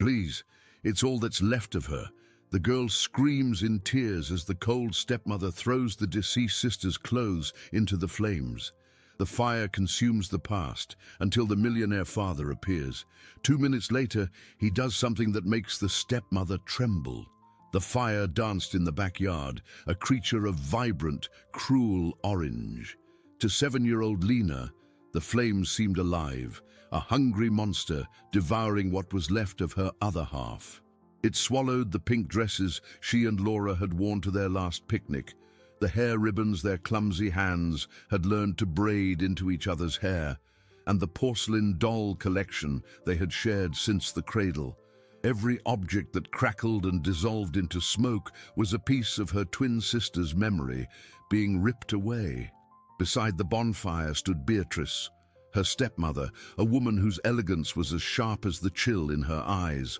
Please, it's all that's left of her. The girl screams in tears as the cold stepmother throws the deceased sister's clothes into the flames. The fire consumes the past until the millionaire father appears. 2 minutes later, he does something that makes the stepmother tremble. The fire danced in the backyard, a creature of vibrant, cruel orange. To 7-year-old Lena, the flames seemed alive, a hungry monster devouring what was left of her other half. It swallowed the pink dresses she and Laura had worn to their last picnic, the hair ribbons their clumsy hands had learned to braid into each other's hair, and the porcelain doll collection they had shared since the cradle. Every object that crackled and dissolved into smoke was a piece of her twin sister's memory being ripped away. Beside the bonfire stood Beatrice, her stepmother, a woman whose elegance was as sharp as the chill in her eyes.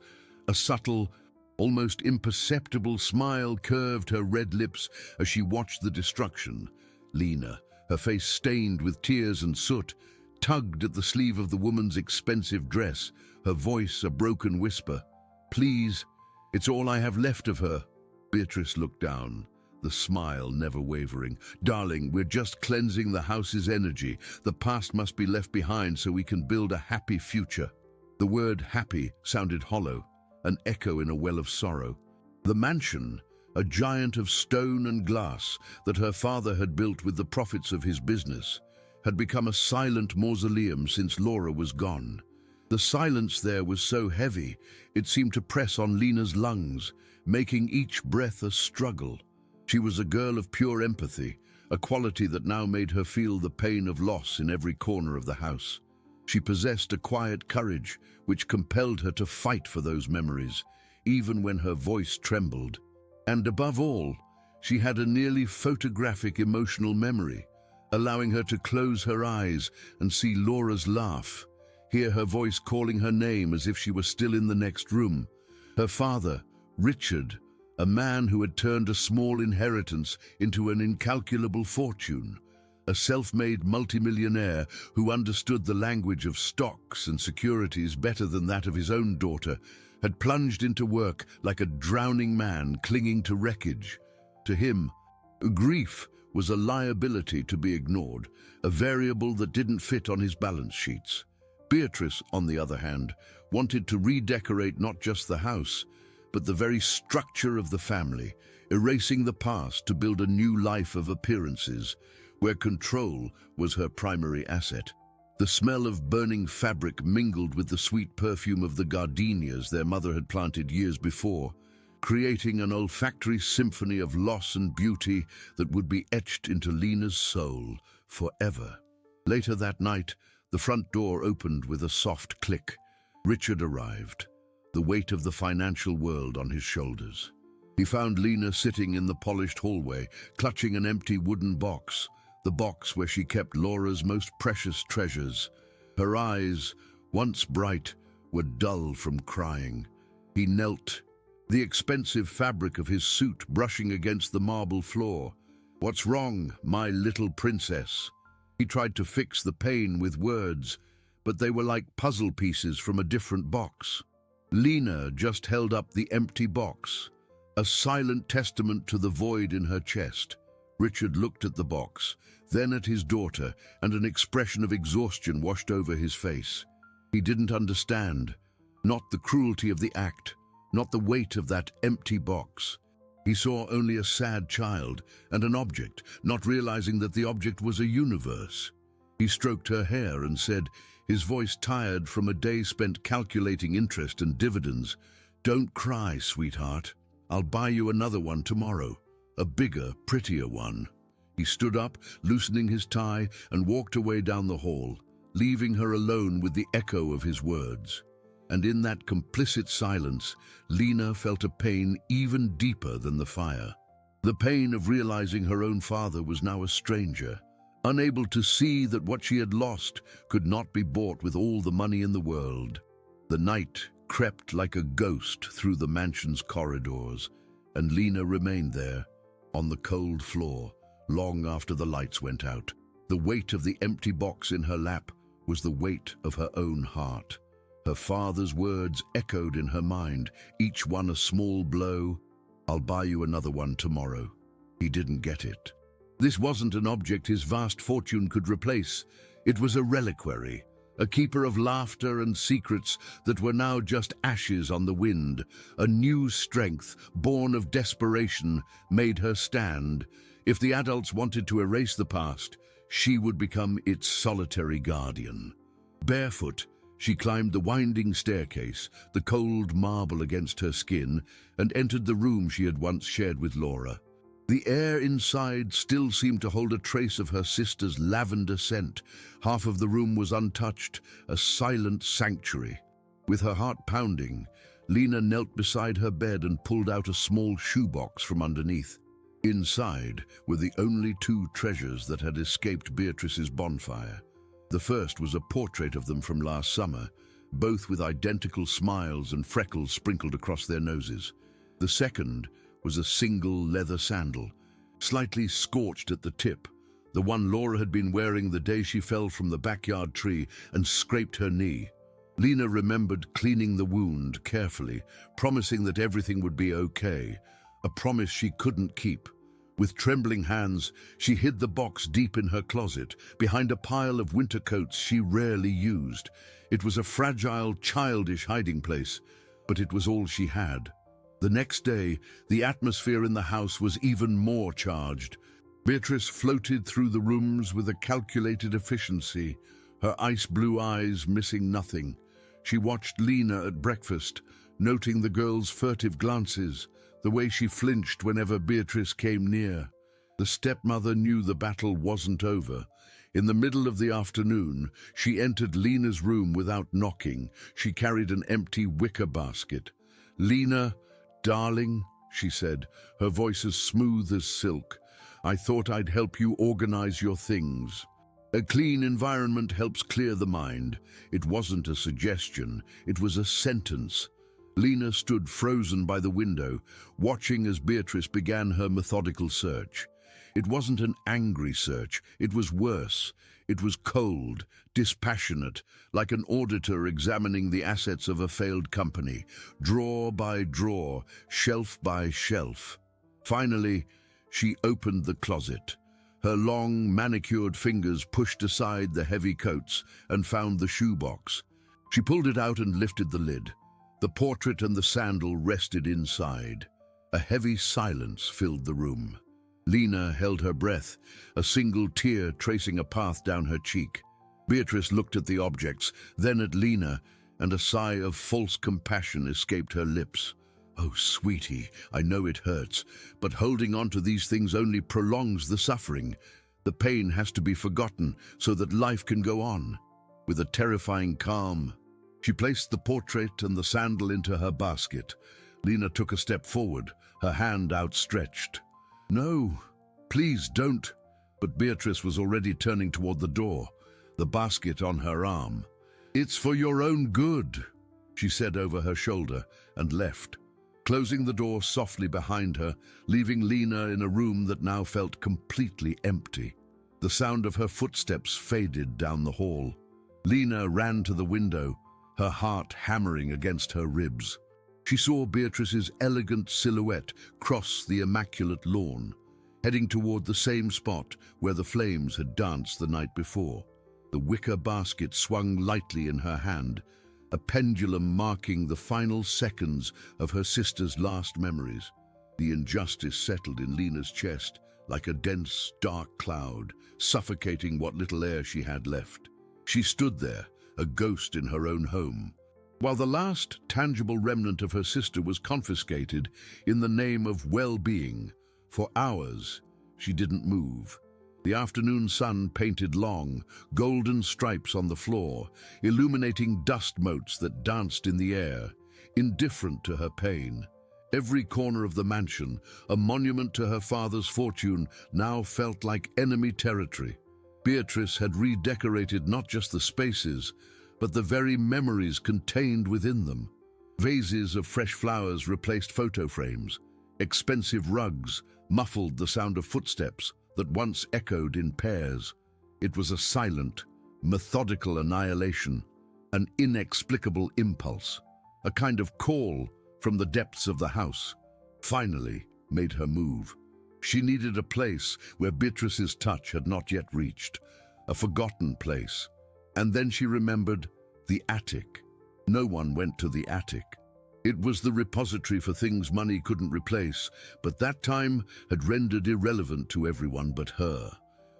A subtle, almost imperceptible smile curved her red lips as she watched the destruction. Lena, her face stained with tears and soot, tugged at the sleeve of the woman's expensive dress, her voice a broken whisper. "Please, it's all I have left of her." Beatrice looked down, the smile never wavering. "Darling, we're just cleansing the house's energy. The past must be left behind so we can build a happy future." The word happy sounded hollow, an echo in a well of sorrow. The mansion, a giant of stone and glass that her father had built with the profits of his business, had become a silent mausoleum since Laura was gone. The silence there was so heavy, it seemed to press on Lena's lungs, making each breath a struggle. She was a girl of pure empathy, a quality that now made her feel the pain of loss in every corner of the house. She possessed a quiet courage which compelled her to fight for those memories, even when her voice trembled. And above all, she had a nearly photographic emotional memory, allowing her to close her eyes and see Laura's laugh, hear her voice calling her name as if she were still in the next room. Her father, Richard, a man who had turned a small inheritance into an incalculable fortune, a self-made multimillionaire who understood the language of stocks and securities better than that of his own daughter, had plunged into work like a drowning man clinging to wreckage. To him, grief was a liability to be ignored, a variable that didn't fit on his balance sheets. Beatrice, on the other hand, wanted to redecorate not just the house, but the very structure of the family, erasing the past to build a new life of appearances, where control was her primary asset. The smell of burning fabric mingled with the sweet perfume of the gardenias their mother had planted years before, creating an olfactory symphony of loss and beauty that would be etched into Lena's soul forever. Later that night, the front door opened with a soft click. Richard arrived, the weight of the financial world on his shoulders. He found Lena sitting in the polished hallway, clutching an empty wooden box, the box where she kept Laura's most precious treasures. Her eyes, once bright, were dull from crying. He knelt, the expensive fabric of his suit brushing against the marble floor. "What's wrong, my little princess?" He tried to fix the pain with words, but they were like puzzle pieces from a different box. Lena just held up the empty box, a silent testament to the void in her chest. Richard looked at the box, then at his daughter, and an expression of exhaustion washed over his face. He didn't understand, not the cruelty of the act, not the weight of that empty box. He saw only a sad child and an object, not realizing that the object was a universe. He stroked her hair and said, his voice tired from a day spent calculating interest and dividends, "Don't cry, sweetheart. I'll buy you another one tomorrow. A bigger, prettier one." He stood up, loosening his tie, and walked away down the hall, leaving her alone with the echo of his words. And in that complicit silence, Lena felt a pain even deeper than the fire. The pain of realizing her own father was now a stranger, unable to see that what she had lost could not be bought with all the money in the world. The night crept like a ghost through the mansion's corridors, and Lena remained there, on the cold floor, long after the lights went out. The weight of the empty box in her lap was the weight of her own heart. Her father's words echoed in her mind, each one a small blow. "I'll buy you another one tomorrow." He didn't get it. This wasn't an object his vast fortune could replace. It was a reliquary, a keeper of laughter and secrets that were now just ashes on the wind. A new strength, born of desperation, made her stand. If the adults wanted to erase the past, she would become its solitary guardian. Barefoot, she climbed the winding staircase, the cold marble against her skin, and entered the room she had once shared with Laura. The air inside still seemed to hold a trace of her sister's lavender scent. Half of the room was untouched, a silent sanctuary. With her heart pounding, Lena knelt beside her bed and pulled out a small shoebox from underneath. Inside were the only two treasures that had escaped Beatrice's bonfire. The first was a portrait of them from last summer, both with identical smiles and freckles sprinkled across their noses. The second was a single leather sandal, slightly scorched at the tip, the one Laura had been wearing the day she fell from the backyard tree and scraped her knee. Lena remembered cleaning the wound carefully, promising that everything would be okay, a promise she couldn't keep. With trembling hands, she hid the box deep in her closet, behind a pile of winter coats she rarely used. It was a fragile, childish hiding place, but it was all she had. The next day, the atmosphere in the house was even more charged. Beatrice floated through the rooms with a calculated efficiency, her ice-blue eyes missing nothing. She watched Lena at breakfast, noting the girl's furtive glances, the way she flinched whenever Beatrice came near. The stepmother knew the battle wasn't over. In the middle of the afternoon, she entered Lena's room without knocking. She carried an empty wicker basket. "Lena, darling," she said, her voice as smooth as silk, "I thought I'd help you organize your things." A clean environment helps clear the mind. It wasn't a suggestion, it was a sentence. Lena stood frozen by the window, watching as Beatrice began her methodical search. It wasn't an angry search, it was worse. It was cold, dispassionate, like an auditor examining the assets of a failed company, drawer by drawer, shelf by shelf. Finally, she opened the closet. Her long, manicured fingers pushed aside the heavy coats and found the shoebox. She pulled it out and lifted the lid. The portrait and the sandal rested inside. A heavy silence filled the room. Lena held her breath, a single tear tracing a path down her cheek. Beatrice looked at the objects, then at Lena, and a sigh of false compassion escaped her lips. "Oh, sweetie, I know it hurts, but holding on to these things only prolongs the suffering. The pain has to be forgotten so that life can go on." With a terrifying calm, she placed the portrait and the sandal into her basket. Lena took a step forward, her hand outstretched. "No, please don't." But Beatrice was already turning toward the door, the basket on her arm. "It's for your own good," she said over her shoulder, and left, closing the door softly behind her, leaving Lena in a room that now felt completely empty. The sound of her footsteps faded down the hall. Lena ran to the window, her heart hammering against her ribs. She saw Beatrice's elegant silhouette cross the immaculate lawn, heading toward the same spot where the flames had danced the night before. The wicker basket swung lightly in her hand, a pendulum marking the final seconds of her sister's last memories. The injustice settled in Lena's chest like a dense, dark cloud, suffocating what little air she had left. She stood there, a ghost in her own home, while the last tangible remnant of her sister was confiscated in the name of well-being. For hours, she didn't move. The afternoon sun painted long, golden stripes on the floor, illuminating dust motes that danced in the air, indifferent to her pain. Every corner of the mansion, a monument to her father's fortune, now felt like enemy territory. Beatrice had redecorated not just the spaces, but the very memories contained within them. Vases of fresh flowers replaced photo frames. Expensive rugs muffled the sound of footsteps that once echoed in pairs. It was a silent, methodical annihilation. an inexplicable impulse, a kind of call from the depths of the house, finally made her move. She needed a place where Beatrice's touch had not yet reached, a forgotten place. And then she remembered the attic. No one went to the attic. It was the repository for things money couldn't replace, but that time had rendered irrelevant to everyone but her.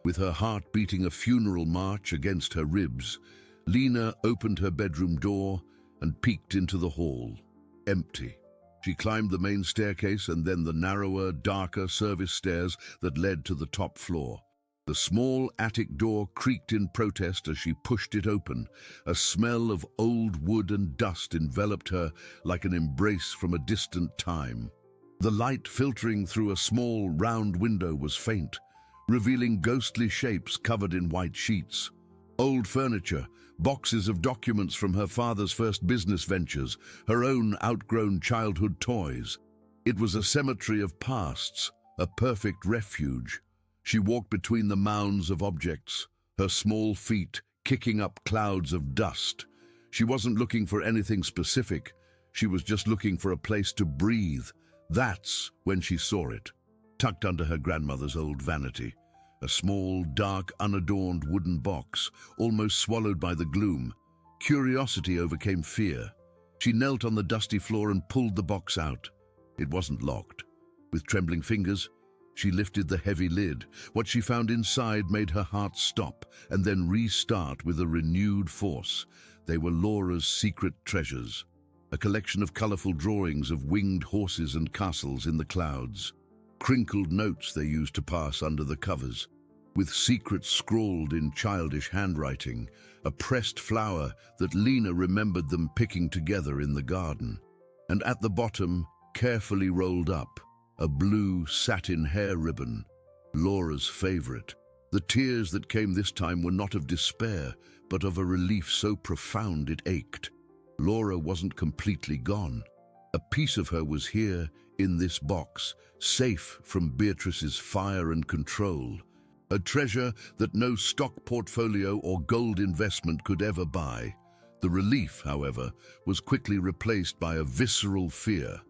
With her heart beating a funeral march against her ribs, Lena opened her bedroom door and peeked into the hall. Empty. She climbed the main staircase and then the narrower, darker service stairs that led to the top floor. The small attic door creaked in protest as she pushed it open. A smell of old wood and dust enveloped her like an embrace from a distant time. The light filtering through a small, round window was faint, revealing ghostly shapes covered in white sheets. Old furniture, boxes of documents from her father's first business ventures, her own outgrown childhood toys. It was a cemetery of pasts, a perfect refuge. She walked between the mounds of objects, her small feet kicking up clouds of dust. She wasn't looking for anything specific. She was just looking for a place to breathe. That's when she saw it, tucked under her grandmother's old vanity. A small, dark, unadorned wooden box, almost swallowed by the gloom. Curiosity overcame fear. She knelt on the dusty floor and pulled the box out. It wasn't locked. With trembling fingers, she lifted the heavy lid. What she found inside made her heart stop and then restart with a renewed force. They were Laura's secret treasures, a collection of colorful drawings of winged horses and castles in the clouds, crinkled notes they used to pass under the covers, with secrets scrawled in childish handwriting, a pressed flower that Lena remembered them picking together in the garden. And at the bottom, carefully rolled up, a blue satin hair ribbon, Laura's favorite. The tears that came this time were not of despair, but of a relief so profound it ached. Laura wasn't completely gone. A piece of her was here, in this box, safe from Beatrice's fire and control. A treasure that no stock portfolio or gold investment could ever buy. The relief, however, was quickly replaced by a visceral fear.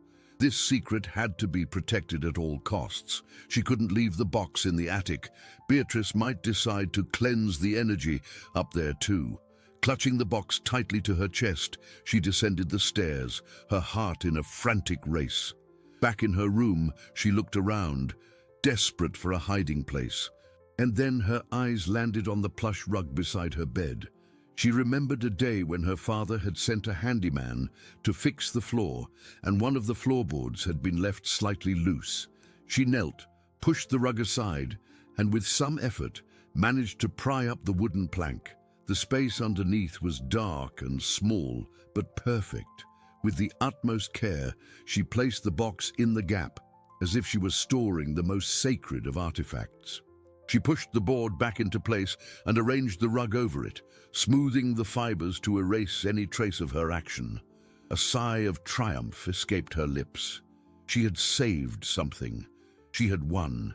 This secret had to be protected at all costs. She couldn't leave the box in the attic. Beatrice might decide to cleanse the energy up there too. Clutching the box tightly to her chest, she descended the stairs, her heart in a frantic race. Back in her room, she looked around, desperate for a hiding place. And then her eyes landed on the plush rug beside her bed. She remembered a day when her father had sent a handyman to fix the floor, and one of the floorboards had been left slightly loose. She knelt, pushed the rug aside, and with some effort managed to pry up the wooden plank. The space underneath was dark and small, but perfect. With the utmost care, she placed the box in the gap, as if she was storing the most sacred of artifacts. She pushed the board back into place and arranged the rug over it, smoothing the fibers to erase any trace of her action. A sigh of triumph escaped her lips. She had saved something. She had won.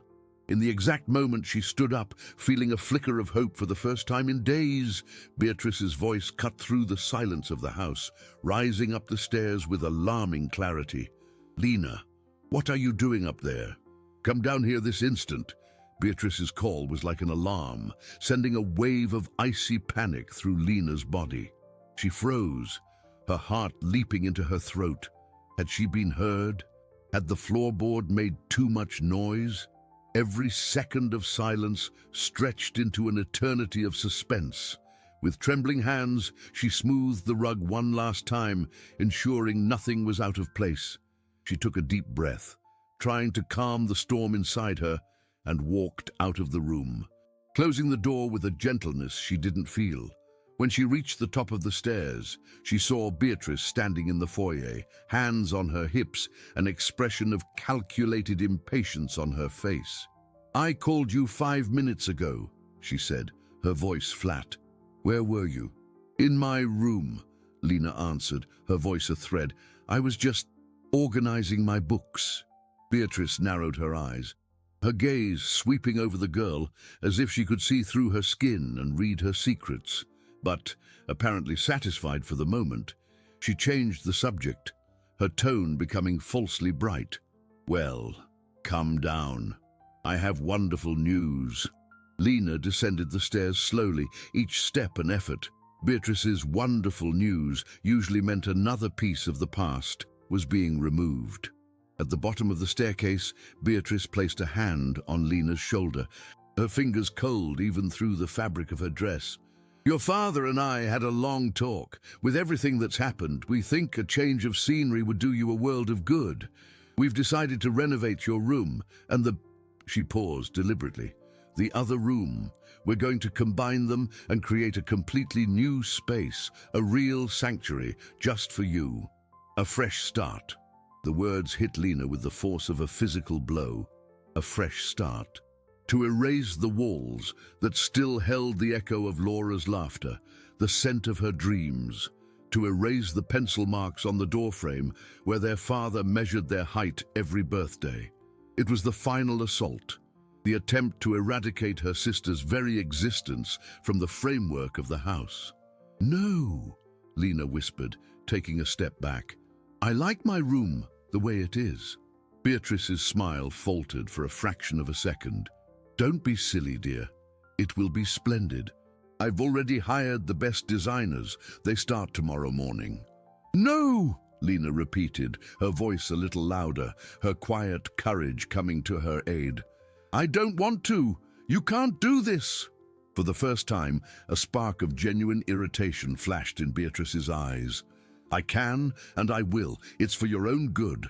In the exact moment she stood up, feeling a flicker of hope for the first time in days, Beatrice's voice cut through the silence of the house, rising up the stairs with alarming clarity. "Lena, what are you doing up there? Come down here this instant." Beatrice's call was like an alarm, sending a wave of icy panic through Lena's body. She froze, her heart leaping into her throat. Had she been heard? Had the floorboard made too much noise? Every second of silence stretched into an eternity of suspense. With trembling hands, she smoothed the rug one last time, ensuring nothing was out of place. She took a deep breath, trying to calm the storm inside her, and walked out of the room, closing the door with a gentleness she didn't feel. When she reached the top of the stairs, she saw Beatrice standing in the foyer, hands on her hips, an expression of calculated impatience on her face. "I called you 5 minutes ago," she said, her voice flat. "Where were you?" "In my room," Lena answered, her voice a thread. "I was just organizing my books." Beatrice narrowed her eyes, her gaze sweeping over the girl as if she could see through her skin and read her secrets. But, apparently satisfied for the moment, she changed the subject, her tone becoming falsely bright. "Well, come down. I have wonderful news." Lena descended the stairs slowly, each step an effort. Beatrice's wonderful news usually meant another piece of the past was being removed. At the bottom of the staircase, Beatrice placed a hand on Lena's shoulder, her fingers cold even through the fabric of her dress. "Your father and I had a long talk. With everything that's happened, we think a change of scenery would do you a world of good. We've decided to renovate your room and the—" She paused deliberately. "The other room. We're going to combine them and create a completely new space, a real sanctuary just for you. A fresh start." The words hit Lena with the force of a physical blow. A fresh start. To erase the walls that still held the echo of Laura's laughter, the scent of her dreams. To erase the pencil marks on the doorframe where their father measured their height every birthday. It was the final assault, the attempt to eradicate her sister's very existence from the framework of the house. "No," Lena whispered, taking a step back. "I like my room the way it is." Beatrice's smile faltered for a fraction of a second. "Don't be silly, dear. It will be splendid. I've already hired the best designers. They start tomorrow morning." "No!" Lena repeated, her voice a little louder, her quiet courage coming to her aid. "I don't want to. You can't do this." For the first time, a spark of genuine irritation flashed in Beatrice's eyes. "I can, and I will. It's for your own good.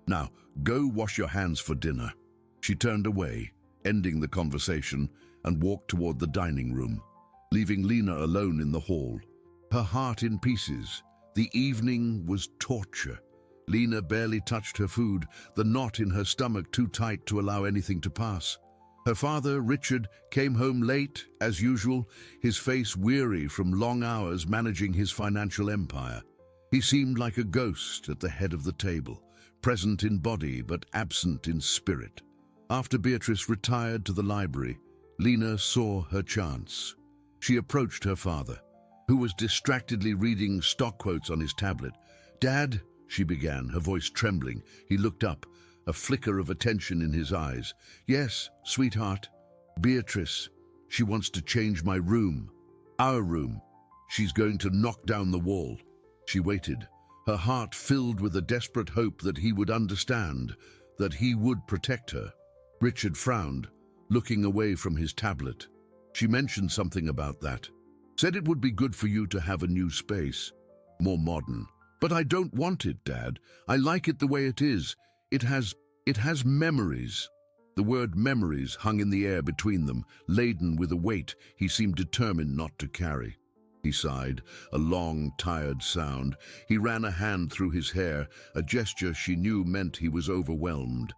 Now, go wash your hands for dinner." She turned away, ending the conversation, and walked toward the dining room, leaving Lena alone in the hall, her heart in pieces. The evening was torture. Lena barely touched her food, the knot in her stomach too tight to allow anything to pass. Her father, Richard, came home late, as usual, his face weary from long hours managing his financial empire. He seemed like a ghost at the head of the table, present in body but absent in spirit. After Beatrice retired to the library, Lena saw her chance. She approached her father, who was distractedly reading stock quotes on his tablet. "Dad," she began, her voice trembling. He looked up, a flicker of attention in his eyes. "Yes, sweetheart. Beatrice, she wants to change my room. Our room. She's going to knock down the wall." She waited, her heart filled with a desperate hope that he would understand, that he would protect her. Richard frowned, looking away from his tablet. "She mentioned something about that. Said it would be good for you to have a new space, more modern. But I don't want it, Dad. I like it the way it is. It has memories." The word memories hung in the air between them, laden with a weight he seemed determined not to carry. He sighed, a long, tired sound. He ran a hand through his hair, a gesture she knew meant he was overwhelmed.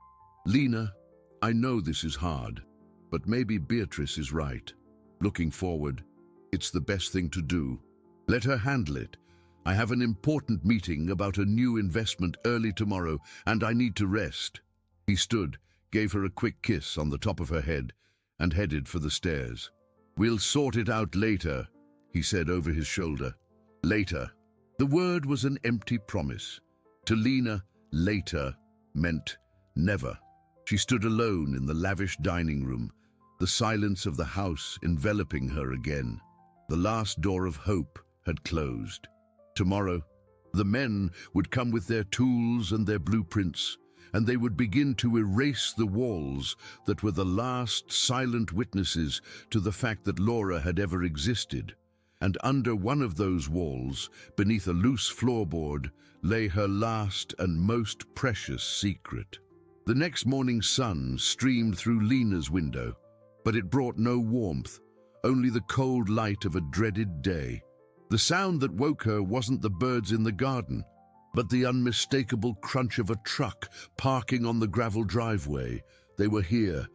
"Lena, I know this is hard, but maybe Beatrice is right. Looking forward, it's the best thing to do. Let her handle it. I have an important meeting about a new investment early tomorrow, and I need to rest." He stood, gave her a quick kiss on the top of her head, and headed for the stairs. "We'll sort it out later," he said over his shoulder. Later. The word was an empty promise. To Lena, later meant never. She stood alone in the lavish dining room, the silence of the house enveloping her again. The last door of hope had closed. Tomorrow, the men would come with their tools and their blueprints, and they would begin to erase the walls that were the last silent witnesses to the fact that Laura had ever existed. And under one of those walls, beneath a loose floorboard, lay her last and most precious secret. The next morning's sun streamed through Lena's window, but it brought no warmth, only the cold light of a dreaded day. The sound that woke her wasn't the birds in the garden, but the unmistakable crunch of a truck parking on the gravel driveway. They were here,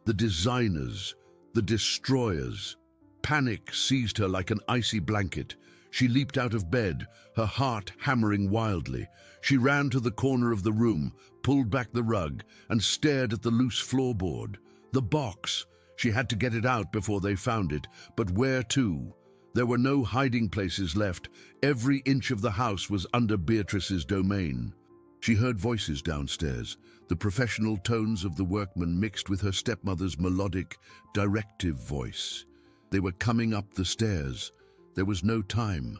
the designers, the destroyers. Panic seized her like an icy blanket. She leaped out of bed, her heart hammering wildly. She ran to the corner of the room, pulled back the rug, and stared at the loose floorboard. The box. She had to get it out before they found it, but where to? There were no hiding places left. Every inch of the house was under Beatrice's domain. She heard voices downstairs, the professional tones of the workmen mixed with her stepmother's melodic, directive voice. They were coming up the stairs. There was no time.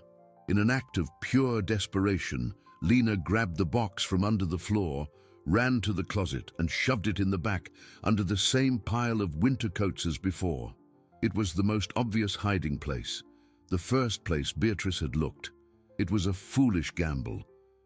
In an act of pure desperation, Lena grabbed the box from under the floor, ran to the closet and shoved it in the back under the same pile of winter coats as before. It was the most obvious hiding place, the first place Beatrice had looked. It was a foolish gamble,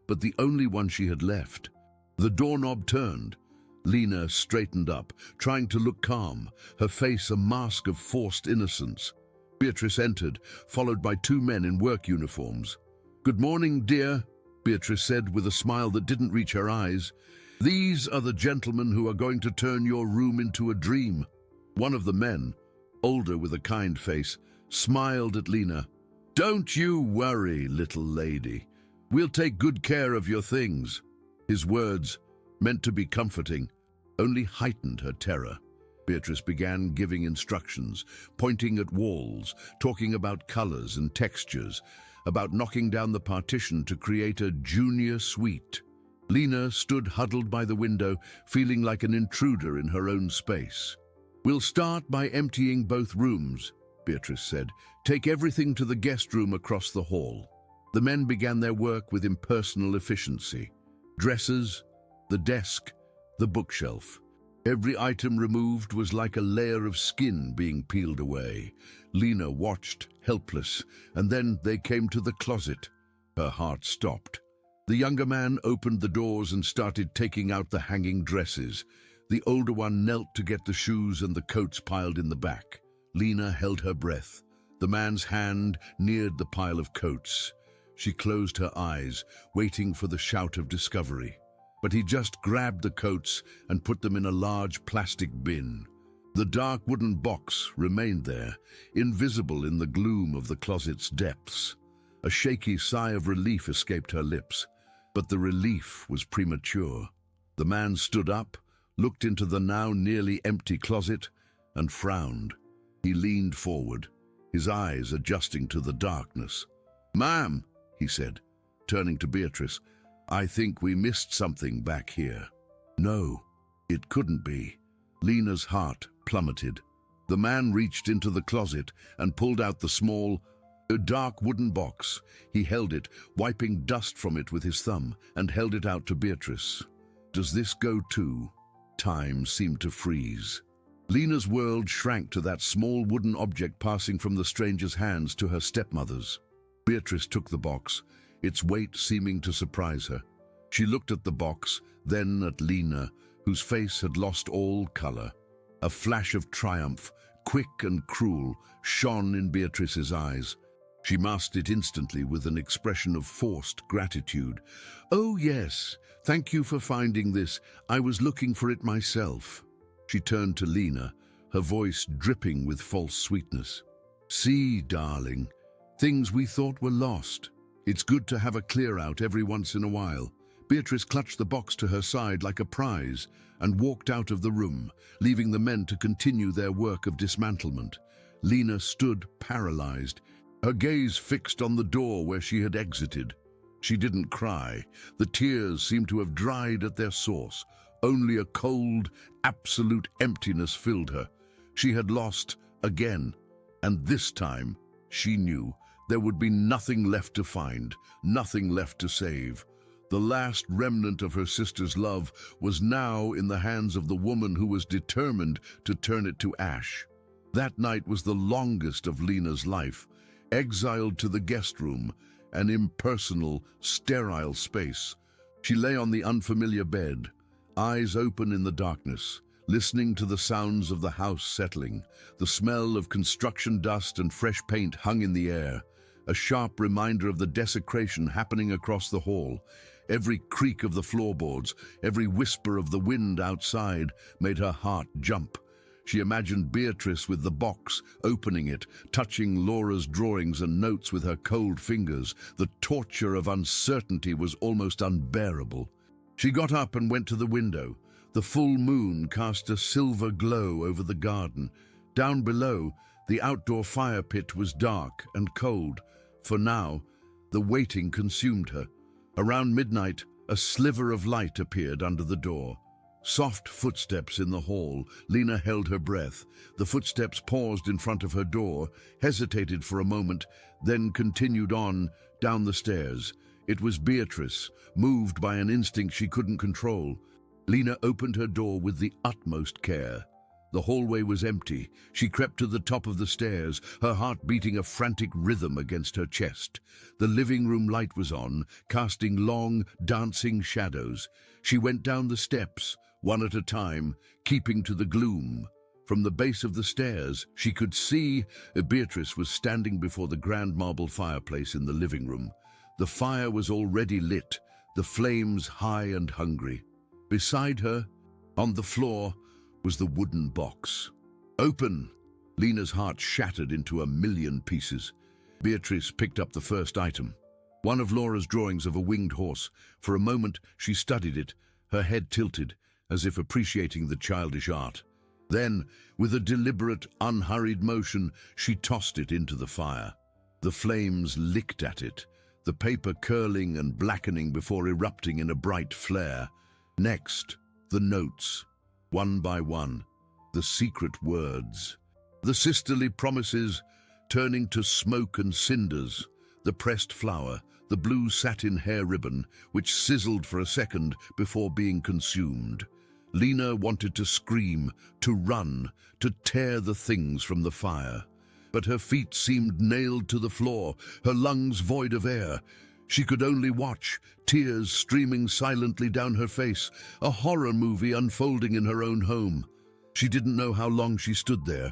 but the only one she had left. The doorknob turned. Lena straightened up, trying to look calm, her face a mask of forced innocence. Beatrice entered, followed by two men in work uniforms. "Good morning, dear," Beatrice said with a smile that didn't reach her eyes. "These are the gentlemen who are going to turn your room into a dream." One of the men, older with a kind face, smiled at Lena. "Don't you worry, little lady. We'll take good care of your things." His words, meant to be comforting, only heightened her terror. Beatrice began giving instructions, pointing at walls, talking about colors and textures, about knocking down the partition to create a junior suite. Lena stood huddled by the window, feeling like an intruder in her own space. "We'll start by emptying both rooms," Beatrice said. "Take everything to the guest room across the hall." The men began their work with impersonal efficiency. Dressers, the desk, the bookshelf. Every item removed was like a layer of skin being peeled away. Lena watched, helpless, and then they came to the closet. Her heart stopped. The younger man opened the doors and started taking out the hanging dresses. The older one knelt to get the shoes and the coats piled in the back. Lena held her breath. The man's hand neared the pile of coats. She closed her eyes, waiting for the shout of discovery. But he just grabbed the coats and put them in a large plastic bin. The dark wooden box remained there, invisible in the gloom of the closet's depths. A shaky sigh of relief escaped her lips, but the relief was premature. The man stood up, looked into the now nearly empty closet, and frowned. He leaned forward, his eyes adjusting to the darkness. "Ma'am," he said, turning to Beatrice, "I think we missed something back here." No, it couldn't be. Lena's heart plummeted. The man reached into the closet and pulled out the small, dark wooden box. He held it, wiping dust from it with his thumb, and held it out to Beatrice. "Does this go too?" Time seemed to freeze. Lena's world shrank to that small wooden object passing from the stranger's hands to her stepmother's. Beatrice took the box, its weight seeming to surprise her. She looked at the box, then at Lena, whose face had lost all color. A flash of triumph, quick and cruel, shone in Beatrice's eyes. She masked it instantly with an expression of forced gratitude. "Oh yes, thank you for finding this. I was looking for it myself." She turned to Lena, her voice dripping with false sweetness. "See, darling, things we thought were lost. It's good to have a clear-out every once in a while." Beatrice clutched the box to her side like a prize and walked out of the room, leaving the men to continue their work of dismantlement. Lena stood paralyzed, her gaze fixed on the door where she had exited. She didn't cry. The tears seemed to have dried at their source. Only a cold, absolute emptiness filled her. She had lost again, and this time, she knew, there would be nothing left to find, nothing left to save. The last remnant of her sister's love was now in the hands of the woman who was determined to turn it to ash. That night was the longest of Lena's life, exiled to the guest room, an impersonal, sterile space. She lay on the unfamiliar bed, eyes open in the darkness, listening to the sounds of the house settling. The smell of construction dust and fresh paint hung in the air, a sharp reminder of the desecration happening across the hall. Every creak of the floorboards, every whisper of the wind outside made her heart jump. She imagined Beatrice with the box, opening it, touching Laura's drawings and notes with her cold fingers. The torture of uncertainty was almost unbearable. She got up and went to the window. The full moon cast a silver glow over the garden. Down below, The outdoor fire pit was dark and cold, for now the waiting consumed her. Around midnight, a sliver of light appeared under the door. Soft footsteps in the hall. Lena held her breath. The footsteps paused in front of her door, hesitated for a moment, then continued on down the stairs. It was Beatrice, moved by an instinct she couldn't control. Lena opened her door with the utmost care. The hallway was empty. She crept to the top of the stairs, her heart beating a frantic rhythm against her chest. The living room light was on, casting long, dancing shadows. She went down the steps, one at a time, keeping to the gloom. From the base of the stairs, she could see Beatrice was standing before the grand marble fireplace in the living room. The fire was already lit, the flames high and hungry. Beside her, on the floor, was the wooden box. Open! Lena's heart shattered into a million pieces. Beatrice picked up the first item. One of Laura's drawings of a winged horse. For a moment, she studied it, her head tilted, as if appreciating the childish art. Then, with a deliberate, unhurried motion, she tossed it into the fire. The flames licked at it, the paper curling and blackening before erupting in a bright flare. Next, the notes. One by one, the secret words. The sisterly promises turning to smoke and cinders, the pressed flower, the blue satin hair ribbon, which sizzled for a second before being consumed. Lena wanted to scream, to run, to tear the things from the fire. But her feet seemed nailed to the floor, her lungs void of air. She could only watch, tears streaming silently down her face, a horror movie unfolding in her own home. She didn't know how long she stood there,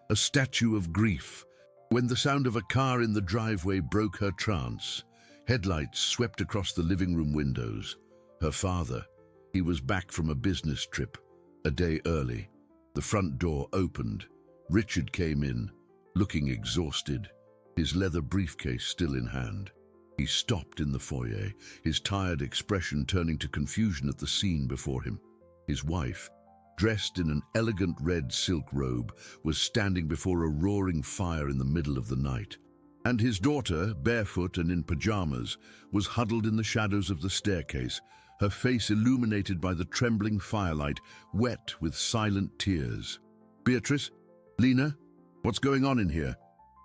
a statue of grief, when the sound of a car in the driveway broke her trance. Headlights swept across the living room windows. Her father, he was back from a business trip, a day early. The front door opened. Richard came in, looking exhausted, his leather briefcase still in hand. He stopped in the foyer, his tired expression turning to confusion at the scene before him. His wife, dressed in an elegant red silk robe, was standing before a roaring fire in the middle of the night. And his daughter, barefoot and in pajamas, was huddled in the shadows of the staircase, her face illuminated by the trembling firelight, wet with silent tears. "Beatrice? Lena? What's going on in here?"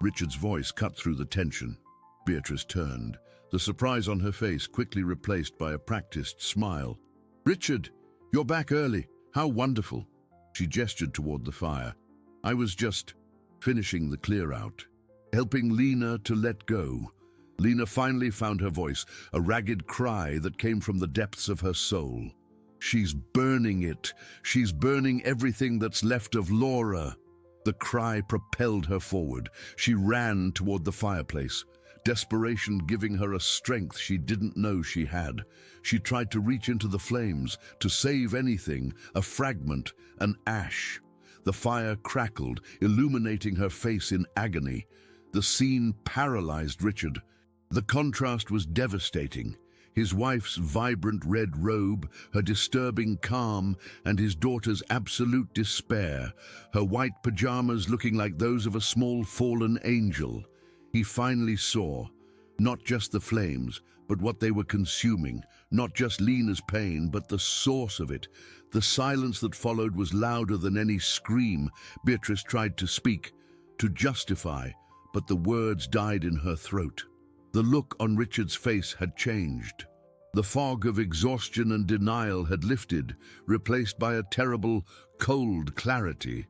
Richard's voice cut through the tension. Beatrice turned, the surprise on her face quickly replaced by a practiced smile. "Richard, you're back early. How wonderful." She gestured toward the fire. "I was just finishing the clear-out, helping Lena to let go." Lena finally found her voice, a ragged cry that came from the depths of her soul. "She's burning it. She's burning everything that's left of Laura." The cry propelled her forward. She ran toward the fireplace, desperation giving her a strength she didn't know she had. She tried to reach into the flames, to save anything, a fragment, an ash. The fire crackled, illuminating her face in agony. The scene paralyzed Richard. The contrast was devastating. His wife's vibrant red robe, her disturbing calm, and his daughter's absolute despair, her white pajamas looking like those of a small fallen angel. He finally saw, not just the flames, but what they were consuming, not just Lena's pain, but the source of it. The silence that followed was louder than any scream. Beatrice tried to speak, to justify, but the words died in her throat. The look on Richard's face had changed. The fog of exhaustion and denial had lifted, replaced by a terrible, cold clarity.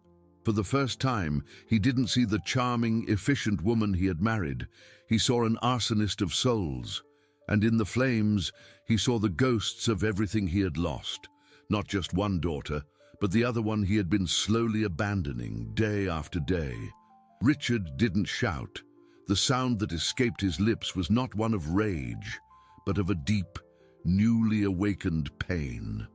For the first time, he didn't see the charming, efficient woman he had married. He saw an arsonist of souls. And in the flames, he saw the ghosts of everything he had lost. Not just one daughter, but the other one he had been slowly abandoning, day after day. Richard didn't shout. The sound that escaped his lips was not one of rage, but of a deep, newly awakened pain.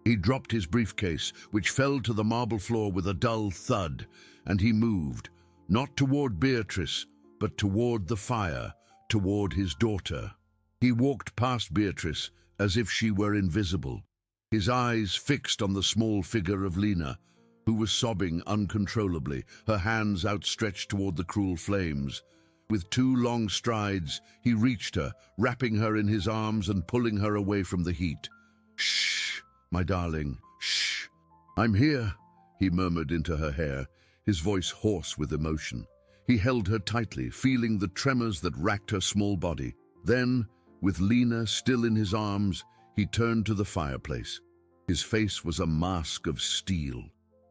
He dropped his briefcase, which fell to the marble floor with a dull thud, and he moved, not toward Beatrice, but toward the fire, toward his daughter. He walked past Beatrice as if she were invisible, his eyes fixed on the small figure of Lena. who was sobbing uncontrollably, her hands outstretched toward the cruel flames. With 2 long strides, he reached her, wrapping her in his arms and pulling her away from the heat. "Shh, my darling, shh. I'm here," he murmured into her hair, his voice hoarse with emotion. He held her tightly, feeling the tremors that racked her small body. Then, with Lena still in his arms, he turned to the fireplace. His face was a mask of steel.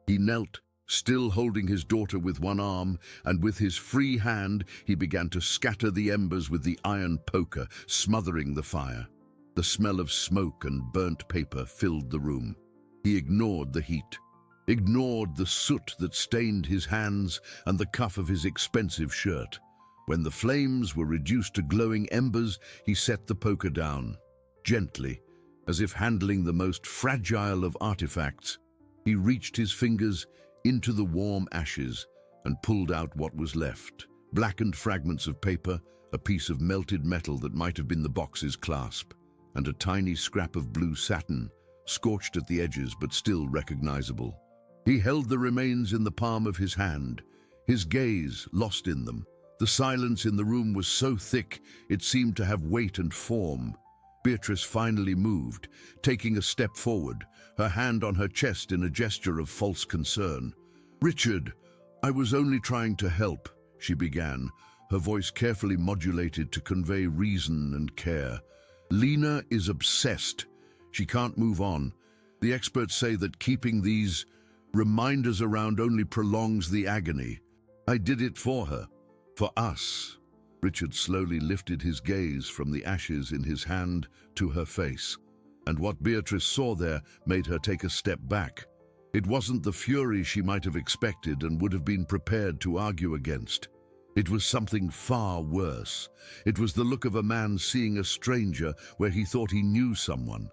He knelt, still holding his daughter with one arm, and with his free hand he began to scatter the embers with the iron poker, smothering the fire. The smell of smoke and burnt paper filled the room. He ignored the heat, ignored the soot that stained his hands and the cuff of his expensive shirt. When the flames were reduced to glowing embers, he set the poker down. Gently, as if handling the most fragile of artifacts, he reached his fingers into the warm ashes and pulled out what was left. Blackened fragments of paper, a piece of melted metal that might have been the box's clasp, and a tiny scrap of blue satin, scorched at the edges but still recognizable. He held the remains in the palm of his hand, his gaze lost in them. The silence in the room was so thick it seemed to have weight and form. Beatrice finally moved, taking a step forward, her hand on her chest in a gesture of false concern. "Richard, I was only trying to help," she began, her voice carefully modulated to convey reason and care. "Lena is obsessed. She can't move on. The experts say that keeping these reminders around only prolongs the agony. I did it for her, for us." Richard slowly lifted his gaze from the ashes in his hand to her face, and what Beatrice saw there made her take a step back. It wasn't the fury she might have expected and would have been prepared to argue against. It was something far worse. It was the look of a man seeing a stranger where he thought he knew someone.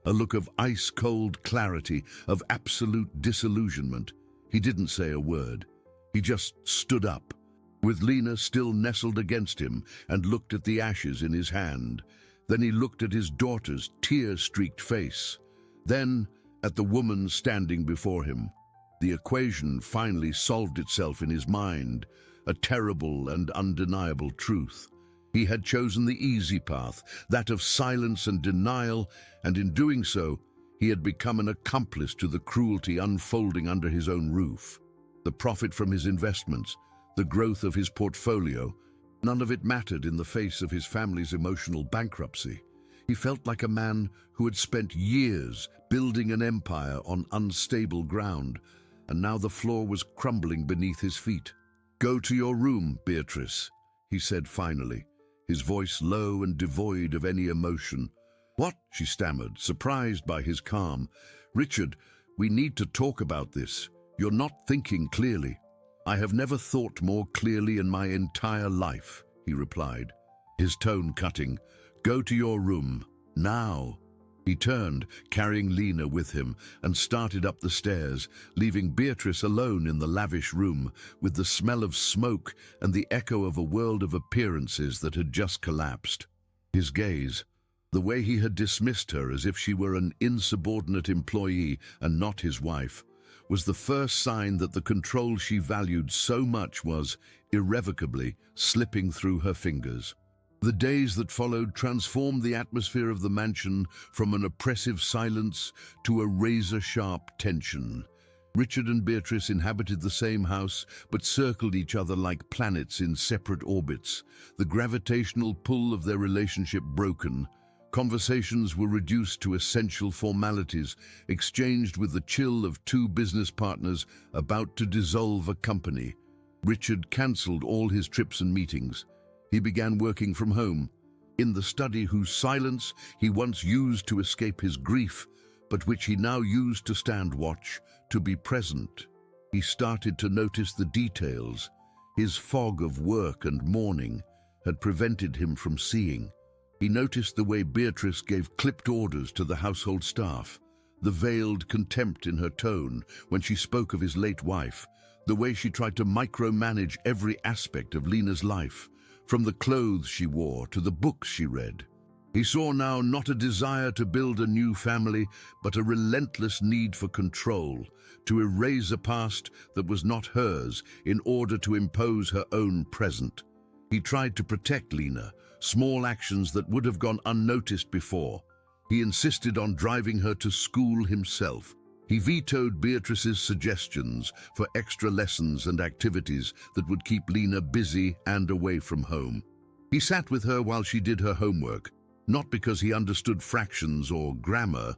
A look of ice-cold clarity, of absolute disillusionment. He didn't say a word. He just stood up, with Lena still nestled against him, and looked at the ashes in his hand. Then he looked at his daughter's tear-streaked face. Then at the woman standing before him. The equation finally solved itself in his mind, a terrible and undeniable truth. He had chosen the easy path, that of silence and denial, and in doing so, he had become an accomplice to the cruelty unfolding under his own roof. The profit from his investments, the growth of his portfolio, none of it mattered in the face of his family's emotional bankruptcy. He felt like a man who had spent years building an empire on unstable ground, and now the floor was crumbling beneath his feet. "Go to your room, Beatrice," he said finally, his voice low and devoid of any emotion. "What?" she stammered, surprised by his calm. "Richard, we need to talk about this. You're not thinking clearly." "I have never thought more clearly in my entire life," he replied, his tone cutting. "Go to your room, now." He turned, carrying Lena with him, and started up the stairs, leaving Beatrice alone in the lavish room, with the smell of smoke and the echo of a world of appearances that had just collapsed. His gaze, the way he had dismissed her as if she were an insubordinate employee and not his wife, was the first sign that the control she valued so much was, irrevocably, slipping through her fingers. The days that followed transformed the atmosphere of the mansion from an oppressive silence to a razor-sharp tension. Richard and Beatrice inhabited the same house, but circled each other like planets in separate orbits, the gravitational pull of their relationship broken. Conversations were reduced to essential formalities, exchanged with the chill of 2 business partners about to dissolve a company. Richard cancelled all his trips and meetings. He began working from home, in the study whose silence he once used to escape his grief, but which he now used to stand watch, to be present. He started to notice the details. His fog of work and mourning had prevented him from seeing. He noticed the way Beatrice gave clipped orders to the household staff, the veiled contempt in her tone when she spoke of his late wife, the way she tried to micromanage every aspect of Lena's life, from the clothes she wore to the books she read. He saw now not a desire to build a new family, but a relentless need for control, to erase a past that was not hers in order to impose her own present. He tried to protect Lena, small actions that would have gone unnoticed before. He insisted on driving her to school himself. He vetoed Beatrice's suggestions for extra lessons and activities that would keep Lena busy and away from home. He sat with her while she did her homework, not because he understood fractions or grammar,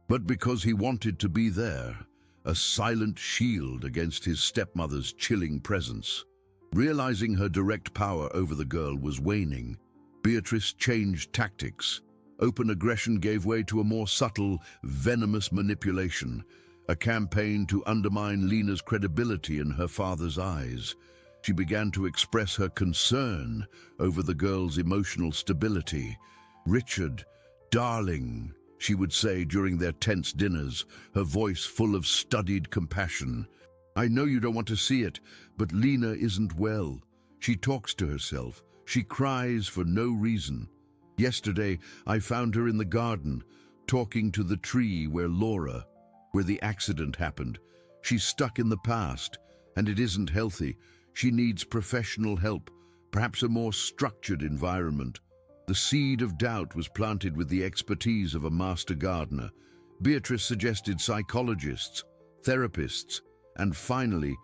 but because he wanted to be there, a silent shield against his stepmother's chilling presence. Realizing her direct power over the girl was waning, Beatrice changed tactics. Open aggression gave way to a more subtle, venomous manipulation, a campaign to undermine Lena's credibility in her father's eyes. She began to express her concern over the girl's emotional stability. "Richard, darling," she would say during their tense dinners, her voice full of studied compassion. "I know you don't want to see it, but Lena isn't well. She talks to herself. She cries for no reason. Yesterday, I found her in the garden, talking to the tree where the accident happened. She's stuck in the past, and it isn't healthy. She needs professional help, perhaps a more structured environment." The seed of doubt was planted with the expertise of a master gardener. Beatrice suggested psychologists, therapists, and finally,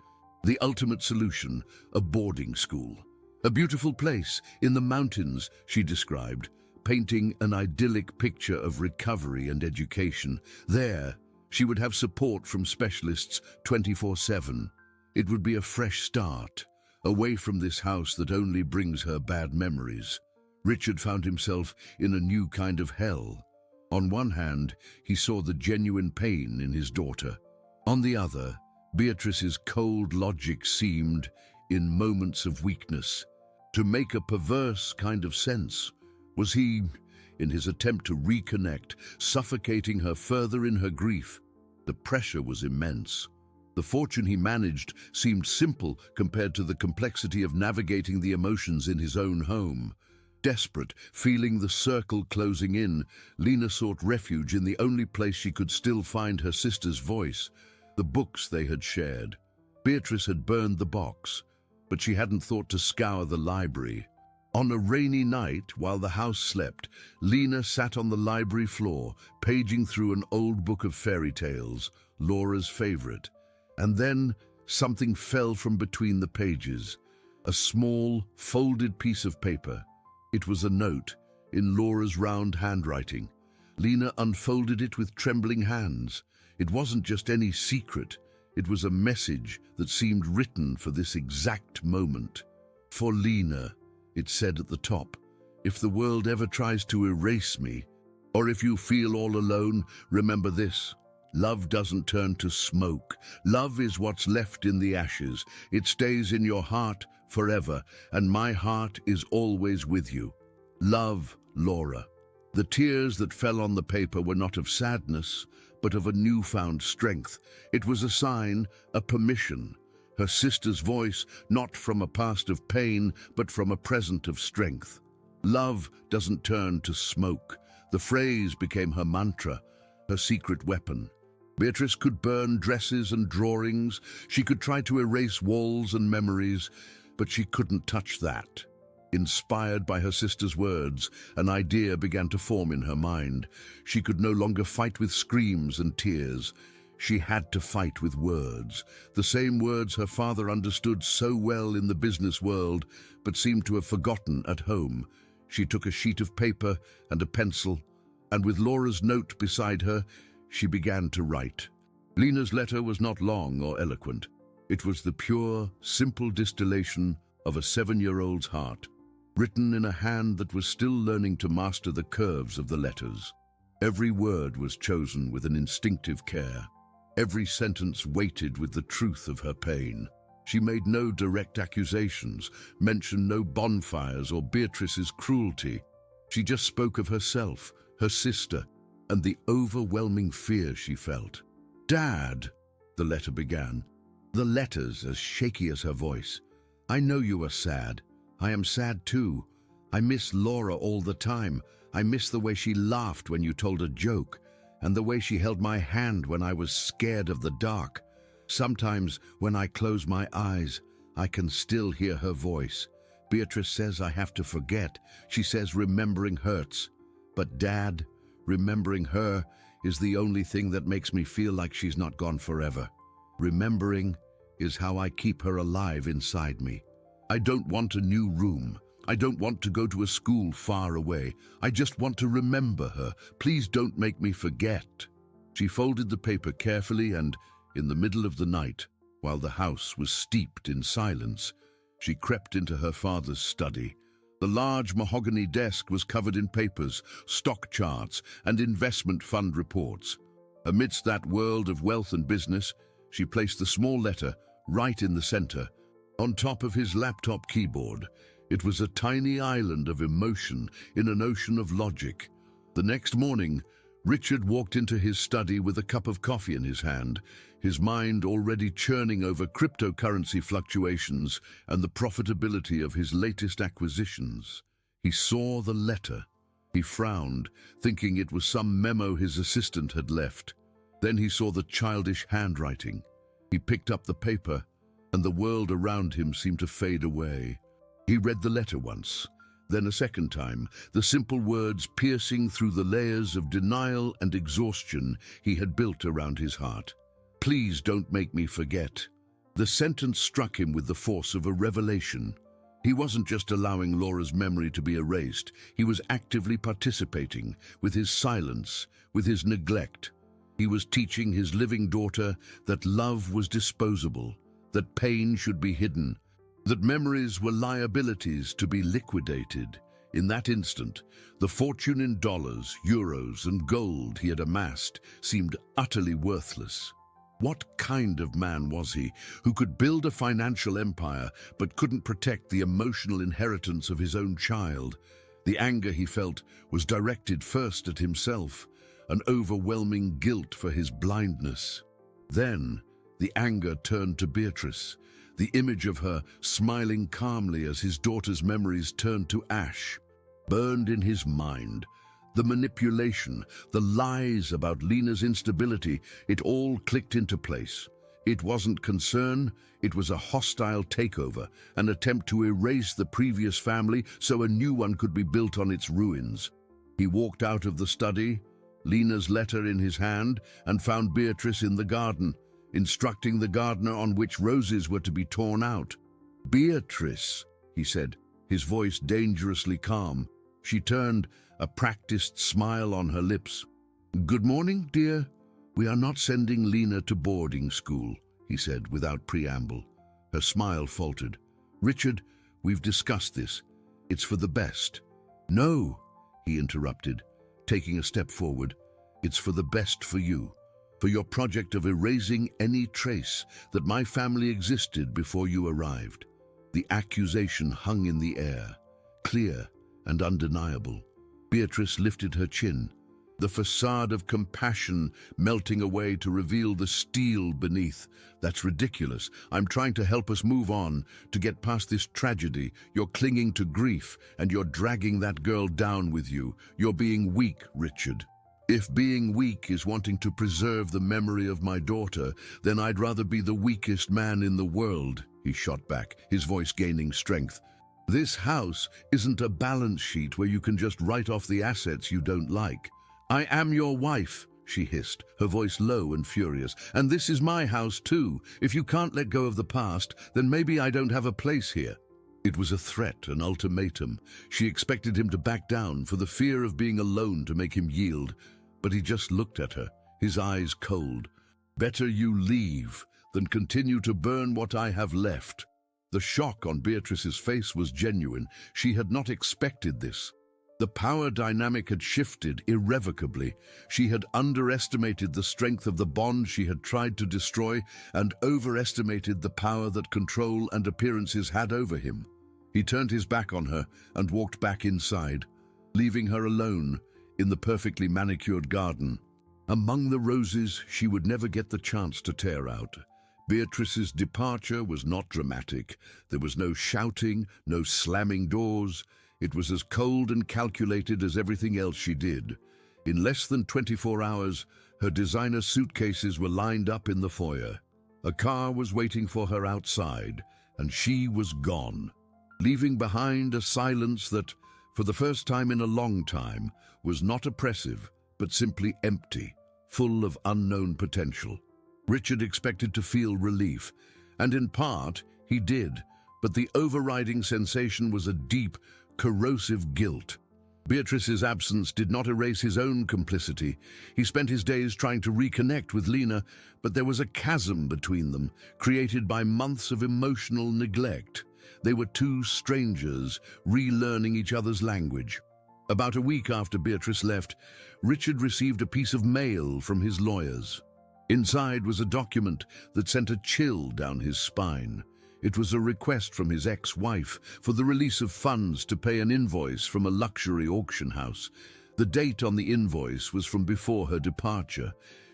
the ultimate solution, a boarding school. A beautiful place in the mountains, she described, painting an idyllic picture of recovery and education. There, she would have support from specialists 24/7. It would be a fresh start, away from this house that only brings her bad memories. Richard found himself in a new kind of hell. On one hand, he saw the genuine pain in his daughter. On the other, Beatrice's cold logic seemed, in moments of weakness, to make a perverse kind of sense. Was he, in his attempt to reconnect, suffocating her further in her grief? The pressure was immense. The fortune he managed seemed simple compared to the complexity of navigating the emotions in his own home. Desperate, feeling the circle closing in, Lena sought refuge in the only place she could still find her sister's voice, the books they had shared. Beatrice had burned the box, but she hadn't thought to scour the library. On a rainy night, while the house slept, Lena sat on the library floor, paging through an old book of fairy tales, Laura's favorite. And then something fell from between the pages, a small, folded piece of paper. It was a note, in Laura's round handwriting. Lena unfolded it with trembling hands. It wasn't just any secret. It was a message that seemed written for this exact moment. "For Lena," it said at the top, "if the world ever tries to erase me, or if you feel all alone, remember this. Love doesn't turn to smoke. Love is what's left in the ashes. It stays in your heart forever, and my heart is always with you. Love, Laura." The tears that fell on the paper were not of sadness, but of a newfound strength. It was a sign, a permission. Her sister's voice, not from a past of pain, but from a present of strength. Love doesn't turn to smoke. The phrase became her mantra, her secret weapon. Beatrice could burn dresses and drawings. She could try to erase walls and memories, but she couldn't touch that. Inspired by her sister's words, an idea began to form in her mind. She could no longer fight with screams and tears. She had to fight with words, the same words her father understood so well in the business world, but seemed to have forgotten at home. She took a sheet of paper and a pencil, and with Laura's note beside her, she began to write. Lena's letter was not long or eloquent. It was the pure, simple distillation of a 7-year-old's heart, written in a hand that was still learning to master the curves of the letters. Every word was chosen with an instinctive care. Every sentence weighted with the truth of her pain. She made no direct accusations, mentioned no bonfires or Beatrice's cruelty. She just spoke of herself, her sister, and the overwhelming fear she felt. "Dad," the letter began, the letters as shaky as her voice. "I know you are sad. I am sad too. I miss Laura all the time. I miss the way she laughed when you told a joke, and the way she held my hand when I was scared of the dark. Sometimes, when I close my eyes, I can still hear her voice. Beatrice says I have to forget. She says remembering hurts. But Dad, remembering her is the only thing that makes me feel like she's not gone forever. Remembering is how I keep her alive inside me. I don't want a new room. I don't want to go to a school far away. I just want to remember her. Please don't make me forget. She folded the paper carefully and, in the middle of the night, while the house was steeped in silence, she crept into her father's study. The large mahogany desk was covered in papers, stock charts, and investment fund reports. Amidst that world of wealth and business, she placed the small letter right in the center. On top of his laptop keyboard, it was a tiny island of emotion in an ocean of logic. The next morning, Richard walked into his study with a cup of coffee in his hand, his mind already churning over cryptocurrency fluctuations and the profitability of his latest acquisitions. He saw the letter. He frowned, thinking it was some memo his assistant had left. Then he saw the childish handwriting. He picked up the paper, and the world around him seemed to fade away. He read the letter once, then a second time, the simple words piercing through the layers of denial and exhaustion he had built around his heart. Please don't make me forget. The sentence struck him with the force of a revelation. He wasn't just allowing Laura's memory to be erased, he was actively participating, with his silence, with his neglect. He was teaching his living daughter that love was disposable, that pain should be hidden, that memories were liabilities to be liquidated. In that instant, the fortune in dollars, euros, and gold he had amassed seemed utterly worthless. What kind of man was he who could build a financial empire but couldn't protect the emotional inheritance of his own child? The anger he felt was directed first at himself, an overwhelming guilt for his blindness. Then, the anger turned to Beatrice, the image of her smiling calmly as his daughter's memories turned to ash. Burned in his mind, the manipulation, the lies about Lena's instability, it all clicked into place. It wasn't concern, it was a hostile takeover, an attempt to erase the previous family so a new one could be built on its ruins. He walked out of the study, Lena's letter in his hand, and found Beatrice in the garden, instructing the gardener on which roses were to be torn out. "Beatrice," he said, his voice dangerously calm. She turned, a practiced smile on her lips. "Good morning, dear. We are not sending Lena to boarding school," he said without preamble. Her smile faltered. "Richard, we've discussed this. It's for the best." "No," he interrupted, taking a step forward. "It's for the best for you. For your project of erasing any trace that my family existed before you arrived." The accusation hung in the air, clear and undeniable. Beatrice lifted her chin, the facade of compassion melting away to reveal the steel beneath. "That's ridiculous. I'm trying to help us move on, to get past this tragedy. You're clinging to grief, and you're dragging that girl down with you. You're being weak, Richard." "If being weak is wanting to preserve the memory of my daughter, then I'd rather be the weakest man in the world," he shot back, his voice gaining strength. "This house isn't a balance sheet where you can just write off the assets you don't like. I am your wife," she hissed, her voice low and furious, "and this is my house too. If you can't let go of the past, then maybe I don't have a place here." It was a threat, an ultimatum. She expected him to back down, for the fear of being alone to make him yield. But he just looked at her, his eyes cold. "Better you leave than continue to burn what I have left." The shock on Beatrice's face was genuine. She had not expected this. The power dynamic had shifted irrevocably. She had underestimated the strength of the bond she had tried to destroy and overestimated the power that control and appearances had over him. He turned his back on her and walked back inside, leaving her alone in the perfectly manicured garden. Among the roses she would never get the chance to tear out. Beatrice's departure was not dramatic. There was no shouting, no slamming doors. It was as cold and calculated as everything else she did. In less than 24 hours, her designer suitcases were lined up in the foyer. A car was waiting for her outside, and she was gone, leaving behind a silence that, for the first time in a long time, was not oppressive, but simply empty, full of unknown potential. Richard expected to feel relief, and in part, he did, but the overriding sensation was a deep, corrosive guilt. Beatrice's absence did not erase his own complicity. He spent his days trying to reconnect with Lena, but there was a chasm between them, created by months of emotional neglect. They were two strangers, relearning each other's language. About a week after Beatrice left, Richard received a piece of mail from his lawyers. Inside was a document that sent a chill down his spine. It was a request from his ex-wife for the release of funds to pay an invoice from a luxury auction house. The date on the invoice was from before her departure.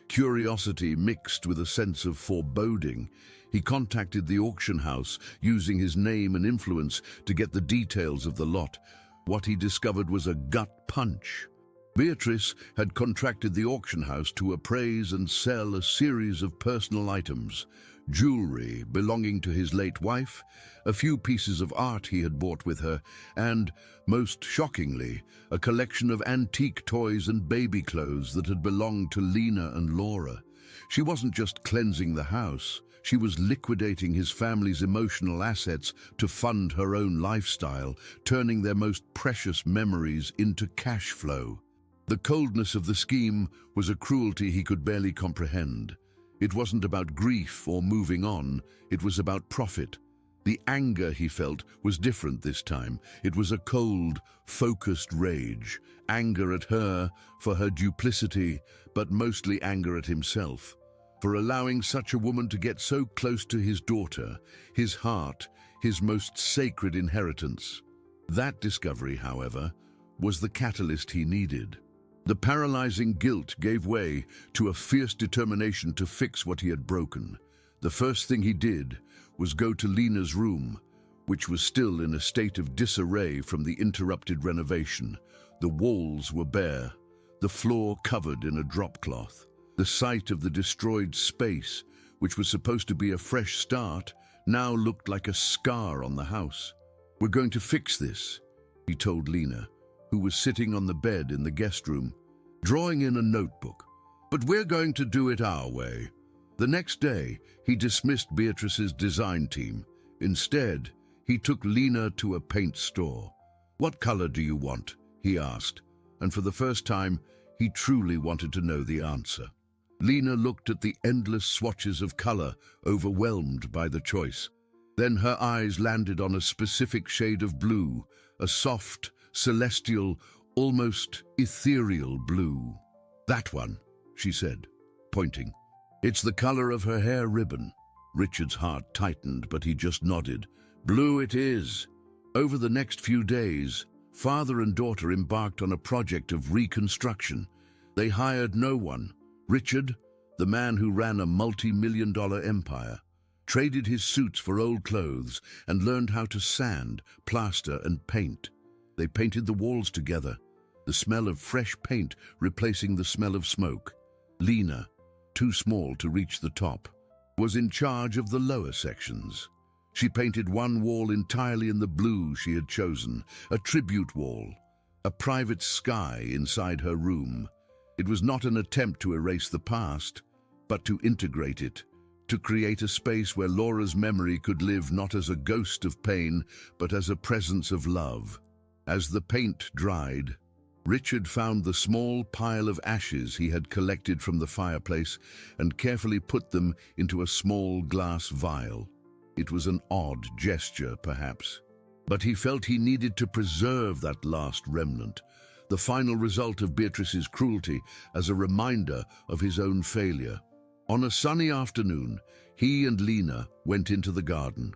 Curiosity mixed with a sense of foreboding. He contacted the auction house, using his name and influence to get the details of the lot. What he discovered was a gut punch. Beatrice had contracted the auction house to appraise and sell a series of personal items: jewelry belonging to his late wife, a few pieces of art he had bought with her, and, most shockingly, a collection of antique toys and baby clothes that had belonged to Lena and Laura. She wasn't just cleansing the house, she was liquidating his family's emotional assets to fund her own lifestyle, turning their most precious memories into cash flow. The coldness of the scheme was a cruelty he could barely comprehend. It wasn't about grief or moving on, it was about profit. The anger he felt was different this time. It was a cold, focused rage. Anger at her for her duplicity, but mostly anger at himself, for allowing such a woman to get so close to his daughter, his heart, his most sacred inheritance. That discovery, however, was the catalyst he needed. The paralyzing guilt gave way to a fierce determination to fix what he had broken. The first thing he did was go to Lena's room, which was still in a state of disarray from the interrupted renovation. The walls were bare, the floor covered in a drop cloth. The sight of the destroyed space, which was supposed to be a fresh start, now looked like a scar on the house. "We're going to fix this," he told Lena, who was sitting on the bed in the guest room, drawing in a notebook. "But we're going to do it our way." The next day, he dismissed Beatrice's design team. Instead, he took Lena to a paint store. "What color do you want?" he asked, and for the first time, he truly wanted to know the answer. Lena looked at the endless swatches of color, overwhelmed by the choice. Then her eyes landed on a specific shade of blue, a soft, celestial, almost ethereal blue. "That one," she said, pointing. "It's the color of her hair ribbon." Richard's heart tightened, but he just nodded. "Blue it is." Over the next few days, father and daughter embarked on a project of reconstruction. They hired no one. Richard, the man who ran a multi-million-dollar empire, traded his suits for old clothes and learned how to sand, plaster, and paint. They painted the walls together, the smell of fresh paint replacing the smell of smoke. Lena, too small to reach the top, was in charge of the lower sections. She painted one wall entirely in the blue she had chosen, a tribute wall, a private sky inside her room. It was not an attempt to erase the past, but to integrate it, to create a space where Laura's memory could live not as a ghost of pain, but as a presence of love. As the paint dried, Richard found the small pile of ashes he had collected from the fireplace and carefully put them into a small glass vial. It was an odd gesture, perhaps, but he felt he needed to preserve that last remnant, the final result of Beatrice's cruelty, as a reminder of his own failure. On a sunny afternoon, he and Lena went into the garden.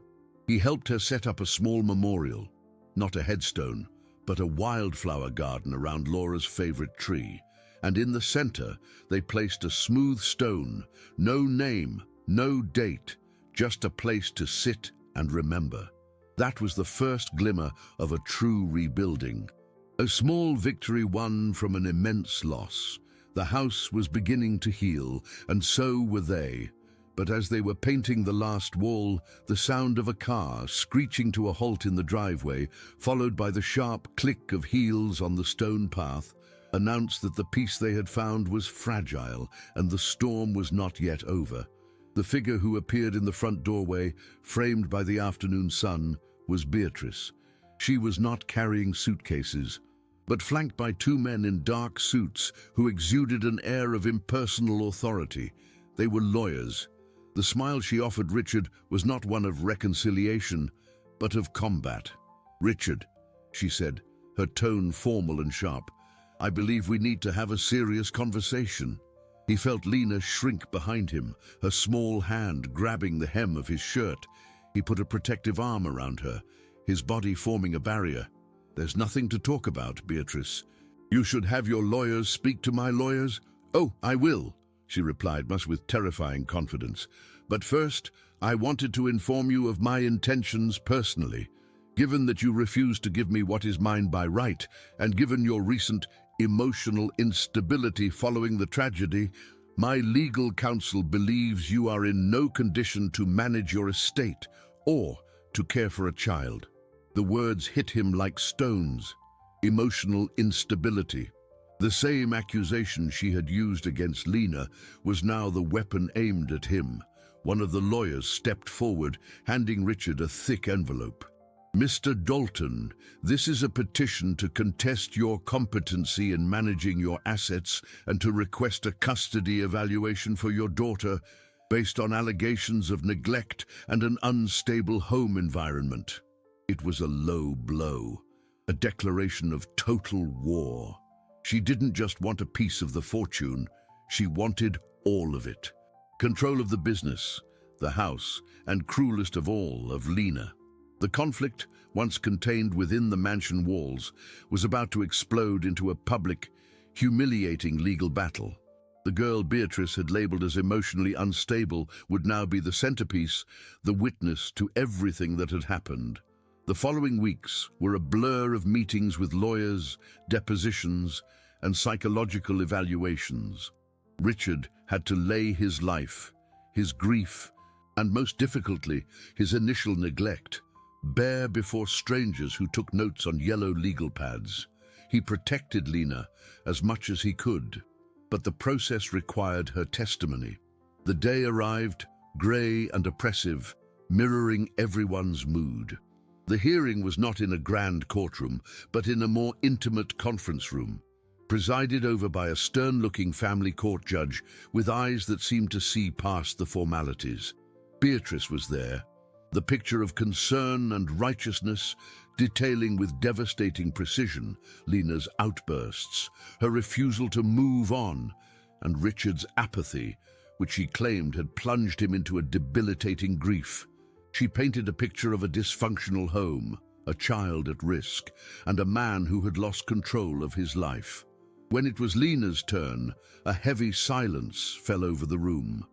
He helped her set up a small memorial, not a headstone, but a wildflower garden around Laura's favorite tree. And in the center, they placed a smooth stone, no name, no date, just a place to sit and remember. That was the first glimmer of a true rebuilding. A small victory won from an immense loss. The house was beginning to heal, and so were they. But as they were painting the last wall, the sound of a car screeching to a halt in the driveway, followed by the sharp click of heels on the stone path, announced that the piece they had found was fragile and the storm was not yet over. The figure who appeared in the front doorway, framed by the afternoon sun, was Beatrice. She was not carrying suitcases, but flanked by two men in dark suits who exuded an air of impersonal authority. They were lawyers. The smile she offered Richard was not one of reconciliation, but of combat. "Richard," she said, her tone formal and sharp, "I believe we need to have a serious conversation." He felt Lena shrink behind him, her small hand grabbing the hem of his shirt. He put a protective arm around her, his body forming a barrier. "There's nothing to talk about, Beatrice. You should have your lawyers speak to my lawyers." "Oh, I will," she replied, much with terrifying confidence. "But first, I wanted to inform you of my intentions personally. Given that you refuse to give me what is mine by right, and given your recent emotional instability following the tragedy, my legal counsel believes you are in no condition to manage your estate or to care for a child." The words hit him like stones. Emotional instability. The same accusation she had used against Lena was now the weapon aimed at him. One of the lawyers stepped forward, handing Richard a thick envelope. "Mr. Dalton, this is a petition to contest your competency in managing your assets and to request a custody evaluation for your daughter based on allegations of neglect and an unstable home environment." It was a low blow, a declaration of total war. She didn't just want a piece of the fortune, she wanted all of it. Control of the business, the house, and cruelest of all, of Lena. The conflict, once contained within the mansion walls, was about to explode into a public, humiliating legal battle. The girl Beatrice had labeled as emotionally unstable would now be the centerpiece, the witness to everything that had happened. The following weeks were a blur of meetings with lawyers, depositions, and psychological evaluations. Richard had to lay his life, his grief, and most difficultly, his initial neglect, bare before strangers who took notes on yellow legal pads. He protected Lena as much as he could, but the process required her testimony. The day arrived, grey and oppressive, mirroring everyone's mood. The hearing was not in a grand courtroom, but in a more intimate conference room, presided over by a stern-looking family court judge with eyes that seemed to see past the formalities. Beatrice was there, the picture of concern and righteousness, detailing with devastating precision Lena's outbursts, her refusal to move on, and Richard's apathy, which she claimed had plunged him into a debilitating grief. She painted a picture of a dysfunctional home, a child at risk, and a man who had lost control of his life. When it was Lena's turn, a heavy silence fell over the room.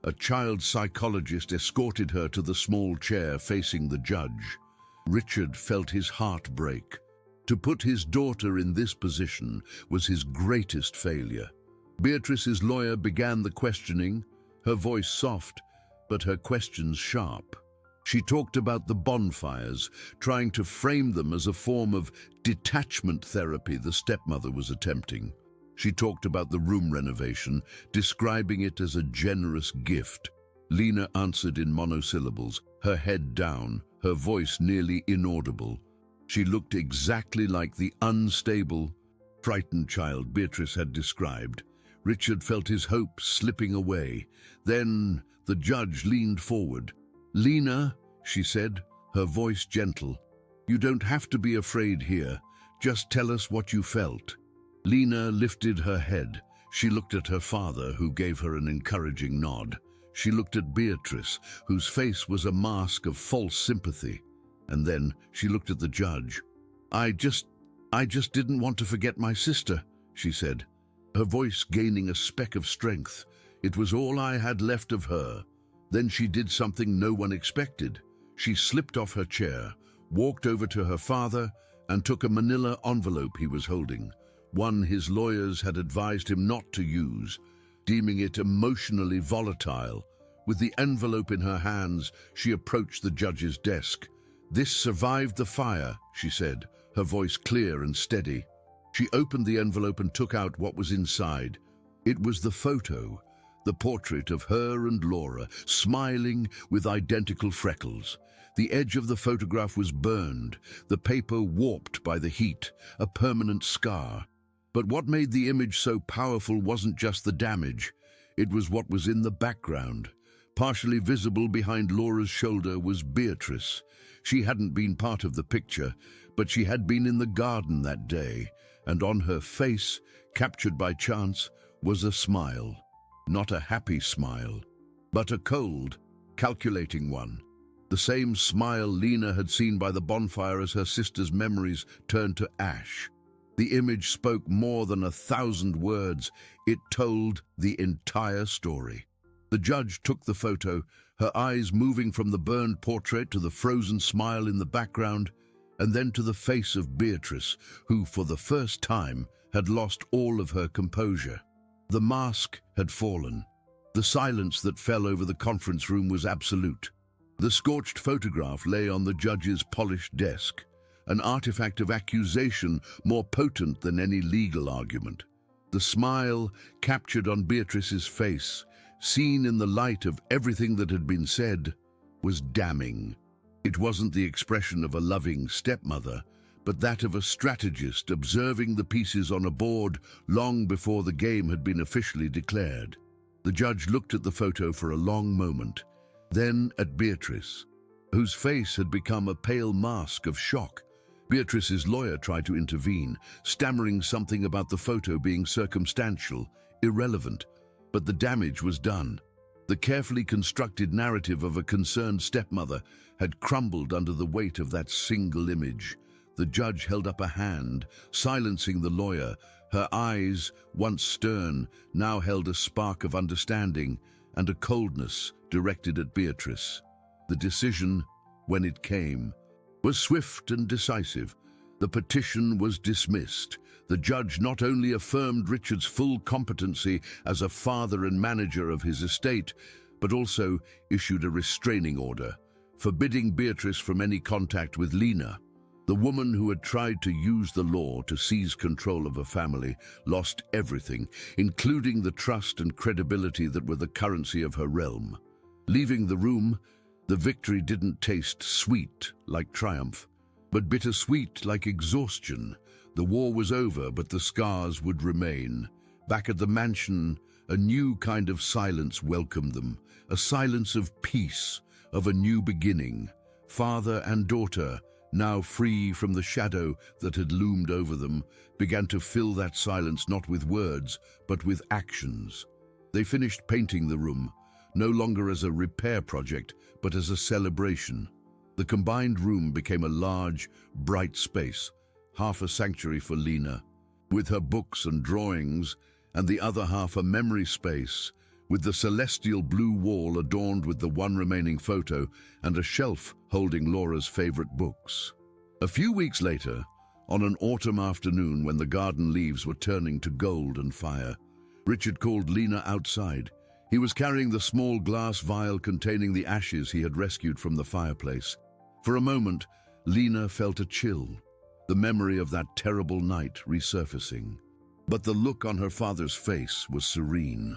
A child psychologist escorted her to the small chair facing the judge. Richard felt his heart break. To put his daughter in this position was his greatest failure. Beatrice's lawyer began the questioning, her voice soft, but her questions sharp. She talked about the bonfires, trying to frame them as a form of detachment therapy the stepmother was attempting. She talked about the room renovation, describing it as a generous gift. Lena answered in monosyllables, her head down, her voice nearly inaudible. She looked exactly like the unstable, frightened child Beatrice had described. Richard felt his hopes slipping away. Then the judge leaned forward. "Lena," she said, her voice gentle, "you don't have to be afraid here. Just tell us what you felt." Lena lifted her head. She looked at her father, who gave her an encouraging nod. She looked at Beatrice, whose face was a mask of false sympathy. And then she looked at the judge. I just didn't want to forget my sister," she said, her voice gaining a speck of strength. "It was all I had left of her." Then she did something no one expected. She slipped off her chair, walked over to her father and took a manila envelope he was holding, one his lawyers had advised him not to use, deeming it emotionally volatile. With the envelope in her hands, she approached the judge's desk. "This survived the fire," she said, her voice clear and steady. She opened the envelope and took out what was inside. It was the photo, the portrait of her and Laura, smiling with identical freckles. The edge of the photograph was burned, the paper warped by the heat, a permanent scar. But what made the image so powerful wasn't just the damage, it was what was in the background. Partially visible behind Laura's shoulder was Beatrice. She hadn't been part of the picture, but she had been in the garden that day, and on her face, captured by chance, was a smile. Not a happy smile, but a cold, calculating one. The same smile Lena had seen by the bonfire as her sister's memories turned to ash. The image spoke more than 1,000 words. It told the entire story. The judge took the photo, her eyes moving from the burned portrait to the frozen smile in the background, and then to the face of Beatrice, who, for the first time, had lost all of her composure. The mask had fallen. The silence that fell over the conference room was absolute. The scorched photograph lay on the judge's polished desk, an artifact of accusation more potent than any legal argument. The smile captured on Beatrice's face, seen in the light of everything that had been said, was damning. It wasn't the expression of a loving stepmother, but that of a strategist observing the pieces on a board long before the game had been officially declared. The judge looked at the photo for a long moment, then at Beatrice, whose face had become a pale mask of shock. Beatrice's lawyer tried to intervene, stammering something about the photo being circumstantial, irrelevant, but the damage was done. The carefully constructed narrative of a concerned stepmother had crumbled under the weight of that single image. The judge held up a hand, silencing the lawyer. Her eyes, once stern, now held a spark of understanding and a coldness directed at Beatrice. The decision, when it came, was swift and decisive. The petition was dismissed. The judge not only affirmed Richard's full competency as a father and manager of his estate, but also issued a restraining order, forbidding Beatrice from any contact with Lena. The woman who had tried to use the law to seize control of a family lost everything, including the trust and credibility that were the currency of her realm. Leaving the room, the victory didn't taste sweet like triumph, but bittersweet like exhaustion. The war was over, but the scars would remain. Back at the mansion, a new kind of silence welcomed them, a silence of peace, of a new beginning. Father and daughter, now free from the shadow that had loomed over them, began to fill that silence not with words, but with actions. They finished painting the room, no longer as a repair project, but as a celebration. The combined room became a large, bright space, half a sanctuary for Lena, with her books and drawings, and the other half a memory space, with the celestial blue wall adorned with the one remaining photo and a shelf holding Laura's favorite books. A few weeks later, on an autumn afternoon when the garden leaves were turning to gold and fire, Richard called Lena outside. He was carrying the small glass vial containing the ashes he had rescued from the fireplace. For a moment, Lena felt a chill, the memory of that terrible night resurfacing. But the look on her father's face was serene.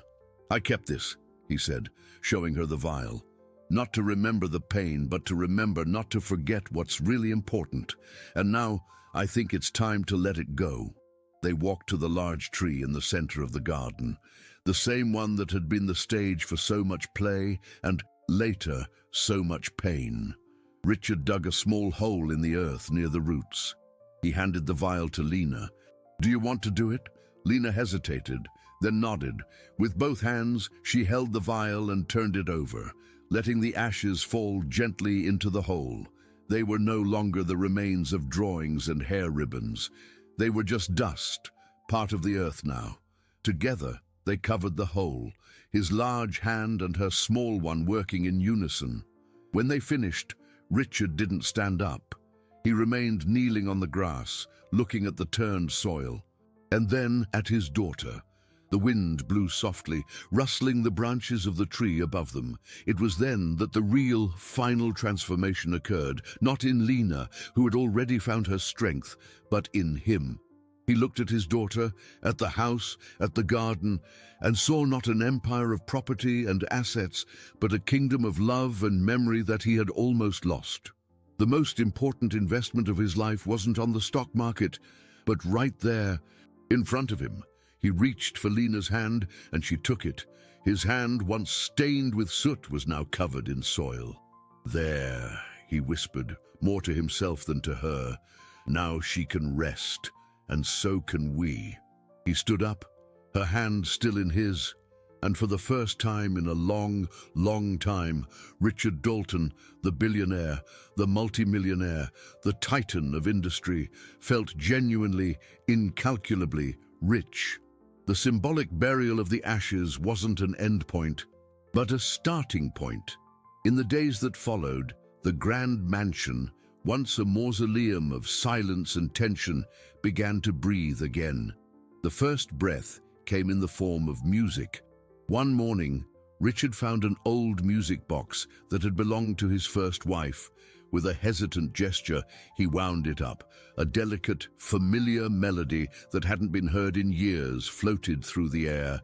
"I kept this," he said, showing her the vial. "Not to remember the pain, but to remember not to forget what's really important. And now, I think it's time to let it go." They walked to the large tree in the center of the garden, the same one that had been the stage for so much play and, later, so much pain. Richard dug a small hole in the earth near the roots. He handed the vial to Lena. "Do you want to do it?" Lena hesitated, then nodded. With both hands, she held the vial and turned it over, letting the ashes fall gently into the hole. They were no longer the remains of drawings and hair ribbons. They were just dust, part of the earth now. Together, they covered the hole, his large hand and her small one working in unison. When they finished, Richard didn't stand up. He remained kneeling on the grass, looking at the turned soil, and then at his daughter. The wind blew softly, rustling the branches of the tree above them. It was then that the real, final transformation occurred, not in Lena, who had already found her strength, but in him. He looked at his daughter, at the house, at the garden, and saw not an empire of property and assets, but a kingdom of love and memory that he had almost lost. The most important investment of his life wasn't on the stock market, but right there, in front of him. He reached for Lena's hand, and she took it. His hand, once stained with soot, was now covered in soil. "There," he whispered, more to himself than to her. "Now she can rest, and so can we." He stood up, her hand still in his, and for the first time in a long, long time, Richard Dalton, the billionaire, the multimillionaire, the titan of industry, felt genuinely, incalculably rich. The symbolic burial of the ashes wasn't an end point, but a starting point. In the days that followed, the grand mansion, once a mausoleum of silence and tension, began to breathe again. The first breath came in the form of music. One morning, Richard found an old music box that had belonged to his first wife. With a hesitant gesture, he wound it up. A delicate, familiar melody that hadn't been heard in years floated through the air,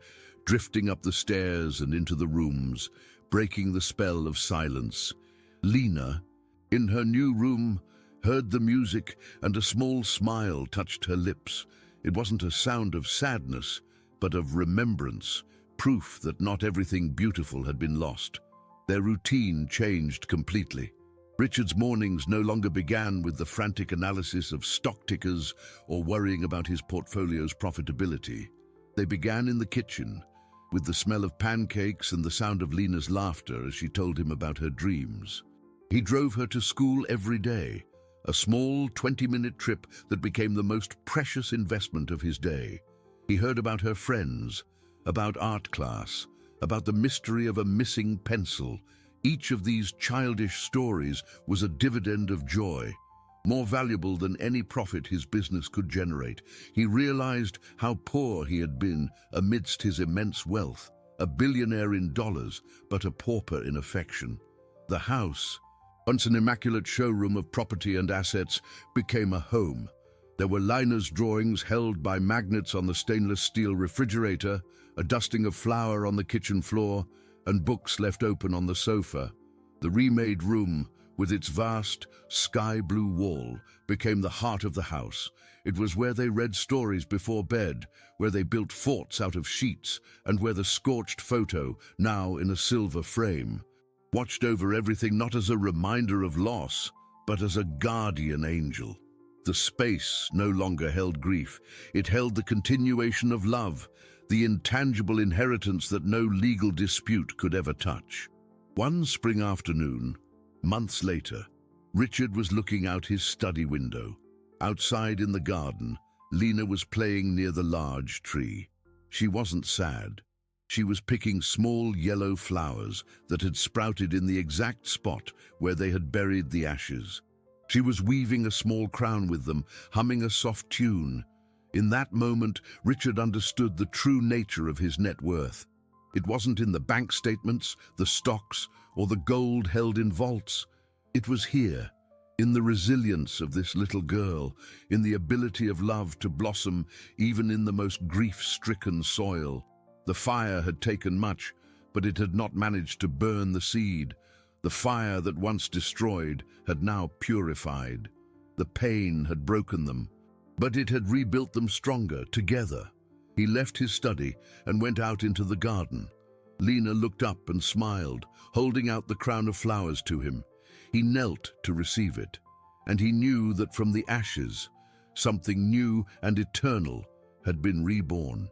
drifting up the stairs and into the rooms, breaking the spell of silence. Lena, in her new room, heard the music, and a small smile touched her lips. It wasn't a sound of sadness, but of remembrance, proof that not everything beautiful had been lost. Their routine changed completely. Richard's mornings no longer began with the frantic analysis of stock tickers or worrying about his portfolio's profitability. They began in the kitchen, with the smell of pancakes and the sound of Lena's laughter as she told him about her dreams. He drove her to school every day, a small 20-minute trip that became the most precious investment of his day. He heard about her friends, about art class, about the mystery of a missing pencil. Each of these childish stories was a dividend of joy, more valuable than any profit his business could generate. He realized how poor he had been amidst his immense wealth, a billionaire in dollars, but a pauper in affection. The house, once an immaculate showroom of property and assets, became a home. There were Lena's drawings held by magnets on the stainless steel refrigerator, a dusting of flour on the kitchen floor, and books left open on the sofa. The remade room, with its vast, sky-blue wall, became the heart of the house. It was where they read stories before bed, where they built forts out of sheets, and where the scorched photo, now in a silver frame, watched over everything not as a reminder of loss, but as a guardian angel. The space no longer held grief. It held the continuation of love, the intangible inheritance that no legal dispute could ever touch. One spring afternoon, months later, Richard was looking out his study window. Outside in the garden, Lena was playing near the large tree. She wasn't sad. She was picking small yellow flowers that had sprouted in the exact spot where they had buried the ashes. She was weaving a small crown with them, humming a soft tune. In that moment, Richard understood the true nature of his net worth. It wasn't in the bank statements, the stocks, or the gold held in vaults. It was here, in the resilience of this little girl, in the ability of love to blossom even in the most grief-stricken soil. The fire had taken much, but it had not managed to burn the seed. The fire that once destroyed had now purified. The pain had broken them, but it had rebuilt them stronger together. He left his study and went out into the garden. Lena looked up and smiled, holding out the crown of flowers to him. He knelt to receive it, and he knew that from the ashes, something new and eternal had been reborn.